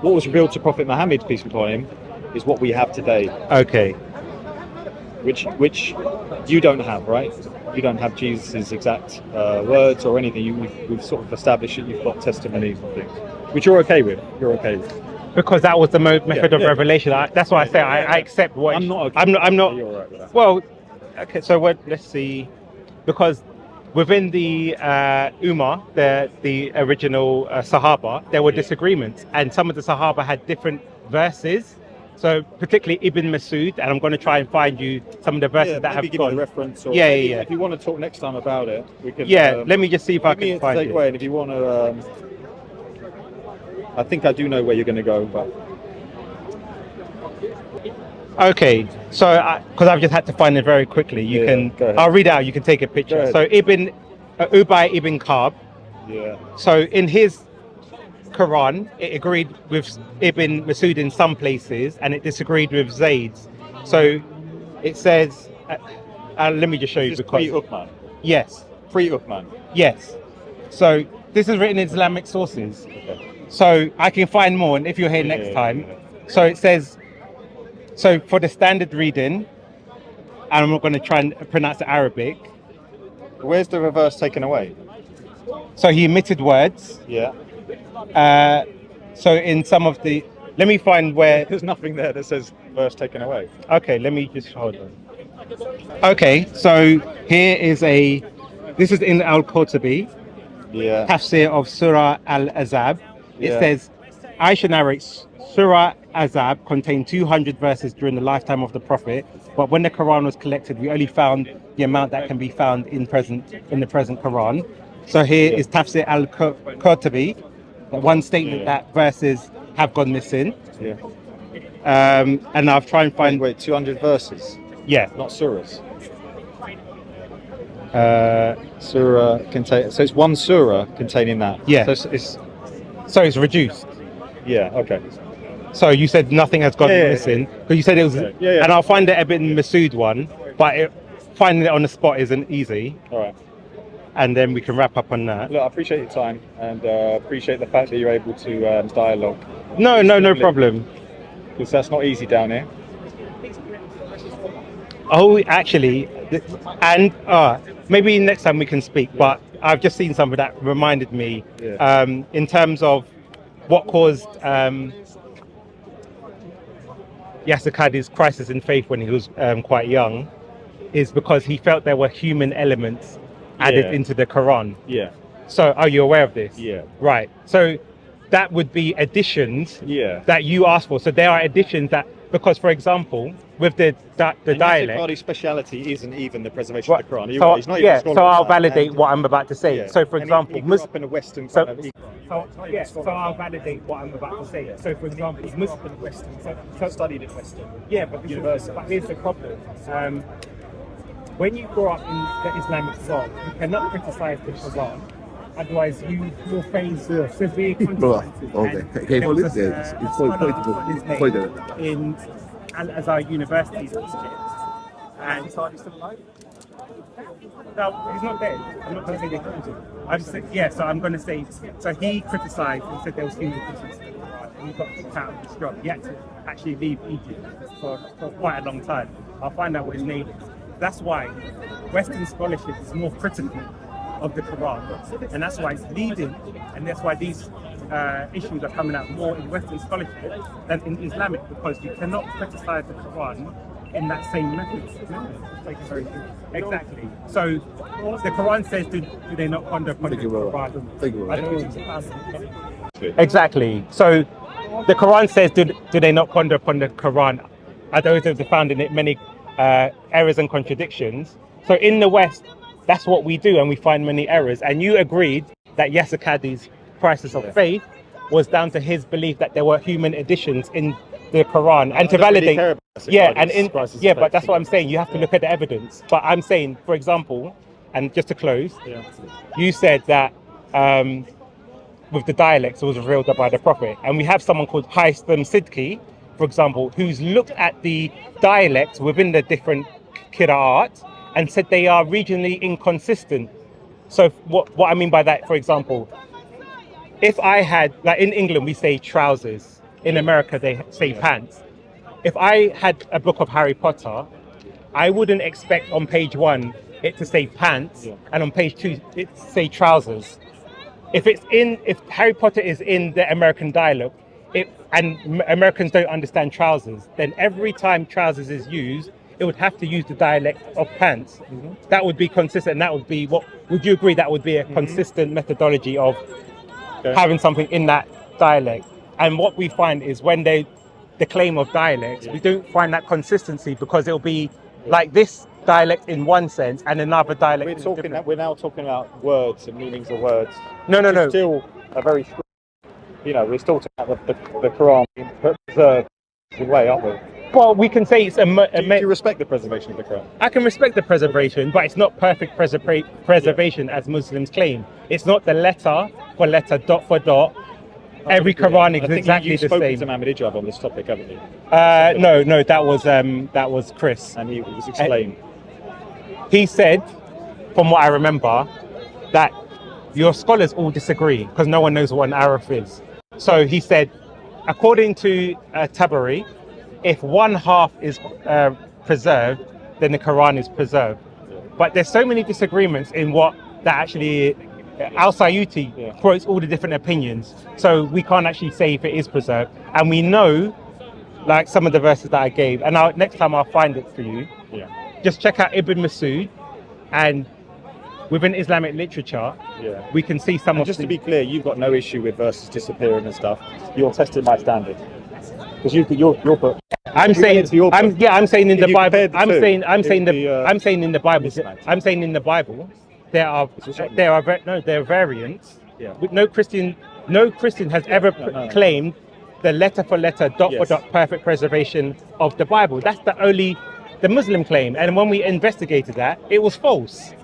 What was revealed to Prophet Muhammad, peace be upon him, is what we have today. Okay. Which you don't have, right? You don't have Jesus' exact words or anything. We've sort of established that you've got testimonies and things, which you're okay with. Because that was the method of revelation. That's why I say I accept what. I'm not. I'm not. You're right with that. Well, okay. So let's see, because within the Ummah, the original Sahaba, there were disagreements, and some of the Sahaba had different verses. So particularly Ibn Masud, and I'm going to try and find you some of the verses that have give gone. You a reference. Or If you want to talk next time about it, we can. Let me just see if I can find it. And if you want to. I think I do know where you're going to go, but Okay, so because I've just had to find it very quickly, you can. go ahead. I'll read it out. You can take a picture. So Ubay ibn Ka'b. yeah, So in his Quran, it agreed with Ibn Masud in some places, and it disagreed with Zayd's. So it says, let me just show you just because pre-Uthman. yes, Pre-Uthman. yes. So this is written in Islamic sources. Okay. So I can find more, and if you're here next time. So it says, so for the standard reading, and I'm not going to try and pronounce the Arabic. Where's the reverse taken away? So he omitted words. Yeah. So in some of the, let me find where. There's nothing there that says verse taken away. Okay, let me just hold on. Okay, so here is this is in Al-Qurtubi, Yeah. tafsir of Surah Al-Azab. It Yeah. says, Aisha narrates, Surah Azab contained 200 verses during the lifetime of the Prophet, but when the Quran was collected, we only found the amount that can be found in the present Quran. So here is tafsir Al-Qurtubi, one statement that verses have gone missing. Yeah. And I've tried and find. Wait, 200 verses, Yeah. not surahs. Uh, Surah contain. So it's one surah containing that. Yeah. So it's reduced. yeah. Okay. So you said nothing has gone Yeah. missing because you said it was. Yeah. And I'll find the Ibn Masud one, but finding it on the spot isn't easy. All right. And then we can wrap up on that. Look, I appreciate your time and appreciate the fact that you're able to dialogue. No problem. Because that's not easy down here. Oh, actually, and maybe next time we can speak. But I've just seen something that reminded me in terms of what caused Yasser Qadhi's crisis in faith when he was quite young, is because he felt there were human elements added into the Quran. Yeah. So, are you aware of this? Yeah. Right. So, that would be additions Yeah. that you asked for. So, there are additions that, because, for example, with the dialect. Qadhi's speciality isn't even the preservation of the Quran. You're So, right, he's not even a scholar so of I'll that. validate And- what I'm about to say. yeah. So, for And example, he grew up in a Western so, kind of. so I'll validate what I'm about to say. So, for example, Muslim Western. So Studied at Western. yeah, but here's the problem. When you grow up in the Islamic world, you cannot criticize the Quran. Otherwise, you will face severe consequences. Okay. And Okay, there hold was it a there. It's scholar point in Al-Azhar University. And no, he's not dead. I'm not going to say they killed him. I'm just saying, so I'm going to say, so he criticised and said there was human deficiency, and he got kicked out of his job. He had to actually leave Egypt for quite a long time. I'll find out what his name is. That's why Western scholarship is more critical of the Quran, and that's why it's leading, and that's why these issues are coming out more in Western scholarship than in Islamic, because you cannot criticize the Quran in that same method. Exactly. So the Quran says, do they not ponder upon the Quran? Exactly. So the Quran says, do they not ponder upon the Quran? Are those that have found in it many errors and contradictions? So in the West, that's what we do, and we find many errors. And you agreed that Yasser Qadhi's crisis of faith was down to his belief that there were human additions in the Quran, and to validate, but that's what I'm saying. You have to look at the evidence. But I'm saying, for example, and just to close, you said that with the dialects, it was revealed by the Prophet, and we have someone called Haitham Sidki, for example, who's looked at the dialects within the different qira'at and said they are regionally inconsistent. So what I mean by that, for example, if I had, like in England we say trousers, in America they say pants. If I had a book of Harry Potter, I wouldn't expect on page 1 it to say pants, and on page 2 it to say trousers. If Harry Potter is in the American dialect, and Americans don't understand trousers, then every time trousers is used, it would have to use the dialect of pants. That would be consistent. And that would be would you agree that would be a consistent methodology of having something in that dialect? And what we find is when the claim of dialects, we don't find that consistency, because it'll be like this dialect in one sense and another dialect. We're now talking about words and meanings of words. No. Still a very you know, we're still talking about the Quran being preserved in a way, aren't we? Well, we can say it's Do you respect the preservation of the Quran? I can respect the preservation, but it's not perfect preservation as Muslims claim. It's not the letter for letter, dot for dot. Every Quran is exactly the same. You've spoken to Mohammed Ijab on this topic, haven't you? No, that was Chris. And he was explained. He said, from what I remember, that your scholars all disagree because no one knows what an Araf is. So he said, according to Tabari, if one half is preserved, then the Quran is preserved. But there's so many disagreements in what that actually. Al-Sayuti quotes all the different opinions, so we can't actually say if it is preserved. And we know, like some of the verses that I gave, and next time I'll find it for you. Just check out Ibn Masud, and within Islamic literature, we can see some of. Just to be clear, you've got no issue with verses disappearing and stuff. You're testing my standard because your book. I'm saying in the Bible. I'm saying in the Bible. There are variants. No Christian has ever claimed the letter for letter, dot for dot perfect preservation of the Bible. That's the Muslim claim. And when we investigated that, it was false.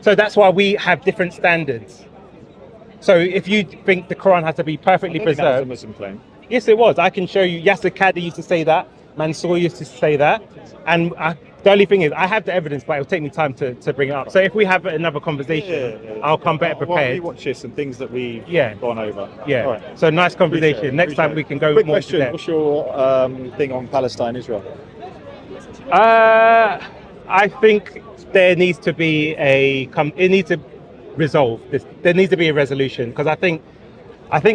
So that's why we have different standards. So if you think the Quran has to be perfectly preserved, that was a Muslim claim. Yes, it was. I can show you. Yasser Qadi used to say that. Mansour used to say that, and the only thing is, I have the evidence, but it'll take me time to bring it up. So if we have another conversation, I'll come better prepared. Well, we watch this and things that we've gone over. Yeah. All right. So nice conversation. Next time we can go Quick more question. into depth. What's your thing on Palestine, Israel? I think there needs to be it needs to resolve this. There needs to be a resolution because I think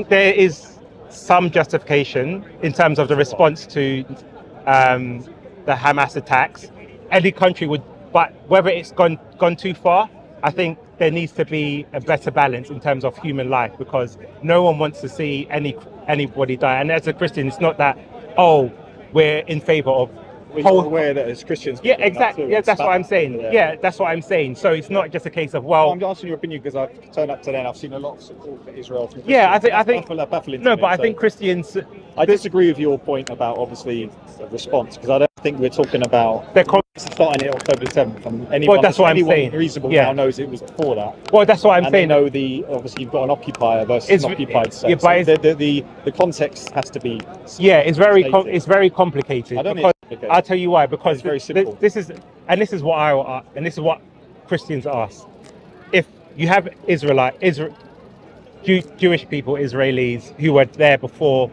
there is some justification in terms of the response to the Hamas attacks. Any country would, but whether it's gone too far, I think there needs to be a better balance in terms of human life because no one wants to see anybody die. And as a Christian, it's not that we're in favour of. We're aware that as Christians. Yeah, exactly. Yeah, that's what I'm saying. Yeah, that's what I'm saying. So it's not just a case of I'm asking your opinion because I've turned up today and I've seen a lot of support for Israel. From I think. Baffling no, but I think Christians. I disagree with your point about obviously the response because I don't think we're talking about they're starting it October 7th. And anyone, that's what I'm saying. Reasonable now knows it was before that. Well, that's what I'm saying. They know obviously you've got an occupier versus an occupied state. But the context has to be. It's very complicated. I don't think I'll tell you why. Because it's very simple. This is what Christians ask. If you have Jewish people, Israelis who were there before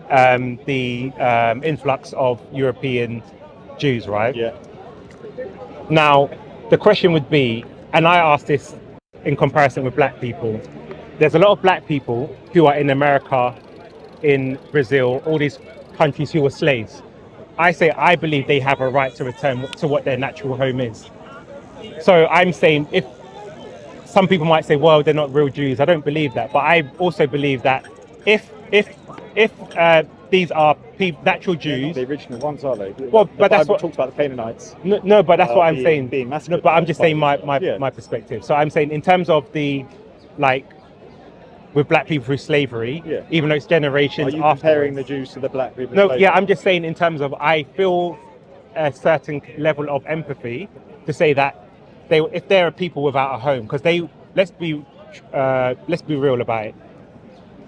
the influx of European Jews, right? Yeah. Now, the question would be, and I asked this in comparison with black people, there's a lot of black people who are in America, in Brazil, all these countries who were slaves. I believe they have a right to return to what their natural home is. So I'm saying if some people might say, well, they're not real Jews. I don't believe that. But I also believe that if these are natural Jews, the original ones, are they? Well, but that's what talks about the Canaanites. No, but that's what I'm saying. Being massacred. No, but I'm just saying my perspective. So I'm saying in terms of with black people through slavery, even though it's generations. Are you comparing the Jews to the black people? No, I'm just saying in terms of I feel a certain level of empathy to say that if there are people without a home, because let's be real about it.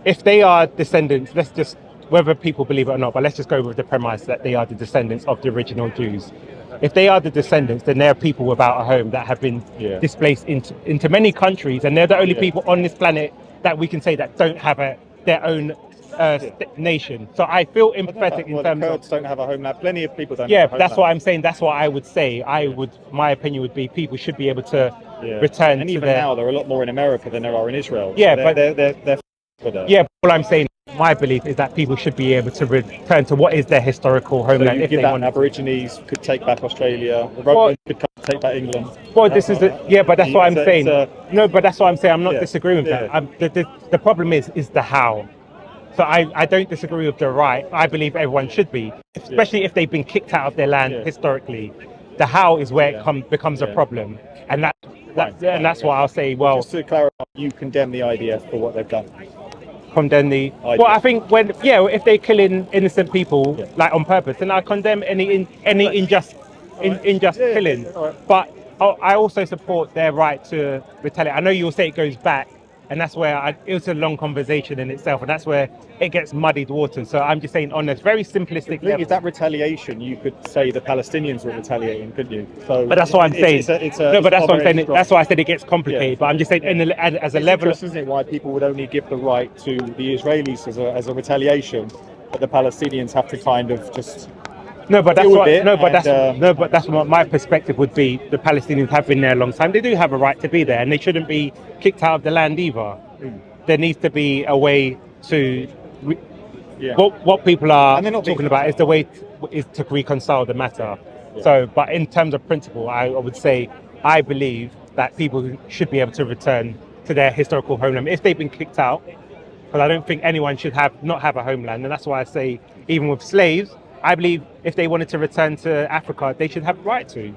If they are descendants, whether people believe it or not, but let's just go with the premise that they are the descendants of the original Jews. If they are the descendants, then there are people without a home that have been displaced into many countries, and they're the only people on this planet that we can say that don't have their own nation. So I feel empathetic in terms of. Kurds don't have a home now. Plenty of people don't. Yeah, have a home that's now. what I'm saying. That's what I would say. My opinion would be people should be able to return. And to even now, there are a lot more in America than there are in Israel. Yeah, so but they're all I'm saying, my belief is that people should be able to return to what is their historical homeland. So if they want. Aborigines could take back Australia. The Romans could take back England. Well, but that's what I'm saying. No, but that's what I'm saying. I'm not disagreeing with that. The problem is the how. So I don't disagree with the right. I believe everyone should be, especially if they've been kicked out of their land historically. The how is where it becomes a problem, and that's what I'll say. Well, just to clarify, you condemn the IDF for what they've done. condemn the. Well, I think if they're killing innocent people like on purpose, then I condemn any unjust killing. But I also support their right to retaliate. I know you'll say it goes back, and that's where it was a long conversation in itself, and that's where it gets muddied waters. So I'm just saying on this very simplistic level. If that retaliation, you could say the Palestinians were retaliating, couldn't you? So, but that's what I'm saying. No, but that's what I'm saying. That's why I said it gets complicated. Yeah. But I'm just saying, as a level, isn't it? Why people would only give the right to the Israelis as a retaliation, but the Palestinians have to kind of just. No, but that's what my perspective would be. The Palestinians have been there a long time. They do have a right to be there, and they shouldn't be kicked out of the land either. There needs to be a way to. What people are talking about is the way is to reconcile the matter. Yeah. So, but in terms of principle, I would say I believe that people should be able to return to their historical homeland if they've been kicked out. Because I don't think anyone should not have a homeland, and that's why I say even with slaves. I believe if they wanted to return to Africa, they should have the right to.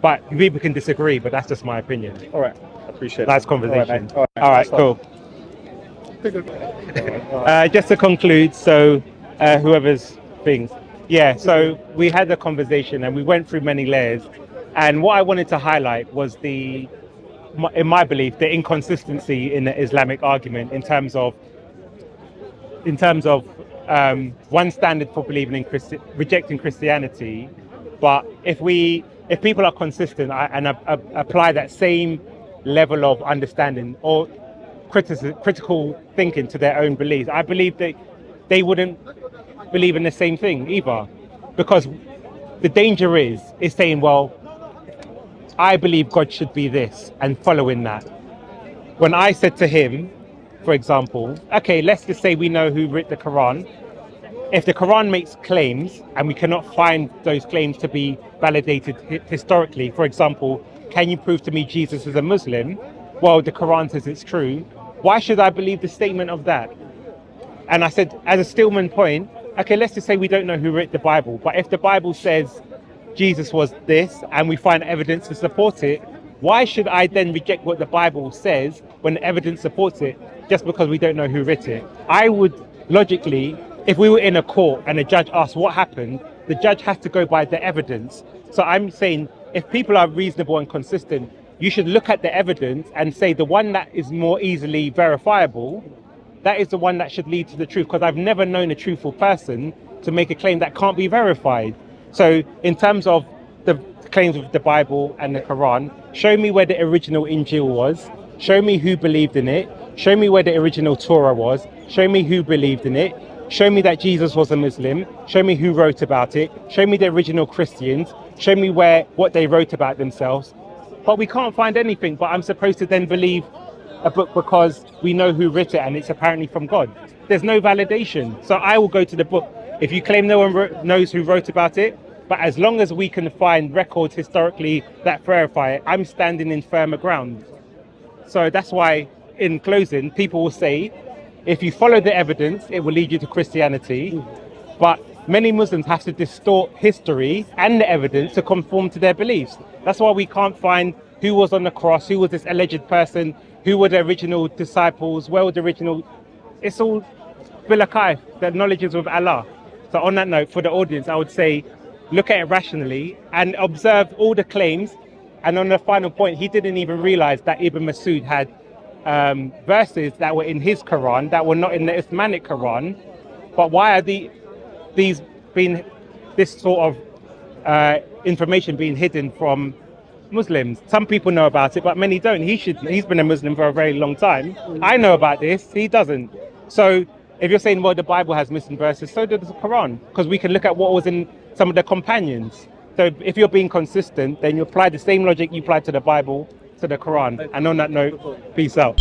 But people can disagree, but that's just my opinion. All right, I appreciate it. Nice conversation. All right, cool. Just to conclude, so whoever's things. Yeah, so we had a conversation and we went through many layers. And what I wanted to highlight was in my belief, the inconsistency in the Islamic argument in terms of one standard for believing in rejecting Christianity, but if people are consistent and apply that same level of understanding or critical thinking to their own beliefs, I believe that they wouldn't believe in the same thing either, because the danger is saying, well, I believe God should be this and following that. When I said to him, for example, okay, let's just say we know who wrote the Quran. If the Quran makes claims and we cannot find those claims to be validated historically, for example, can you prove to me Jesus is a Muslim? Well, the Quran says it's true. Why should I believe the statement of that? And I said, as a Stillman point, okay, let's just say we don't know who wrote the Bible, but if the Bible says Jesus was this and we find evidence to support it, why should I then reject what the Bible says when the evidence supports it just because we don't know who wrote it? I would logically, if we were in a court and a judge asked what happened, the judge has to go by the evidence. So I'm saying if people are reasonable and consistent, you should look at the evidence and say the one that is more easily verifiable, that is the one that should lead to the truth, because I've never known a truthful person to make a claim that can't be verified. So in terms of the claims of the Bible and the Quran, show me where the original Injil was, show me who believed in it, show me where the original Torah was, show me who believed in it, show me that Jesus was a Muslim, show me who wrote about it, show me the original Christians, show me what they wrote about themselves. But we can't find anything, but I'm supposed to then believe a book because we know who wrote it and it's apparently from God. There's no validation. So I will go to the book. If you claim no one knows who wrote about it, but as long as we can find records historically that verify it, I'm standing in firmer ground. So that's why, in closing, people will say, if you follow the evidence, it will lead you to Christianity. But many Muslims have to distort history and the evidence to conform to their beliefs. That's why we can't find who was on the cross, who was this alleged person, who were the original disciples, where were the original... It's all Bilakai, the knowledge is with Allah. So on that note, for the audience, I would say, look at it rationally and observe all the claims. And on the final point, he didn't even realize that Ibn Masud had verses that were in his Quran that were not in the Islamic Quran. But why are this sort of information being hidden from Muslims? Some people know about it, but many don't. He's been a Muslim for a very long time. I know about this, he doesn't. So if you're saying, well, the Bible has missing verses, so does the Quran, because we can look at what was in some of the companions. So if you're being consistent, then you apply the same logic you apply to the Bible, to the Quran. And on that note, peace out.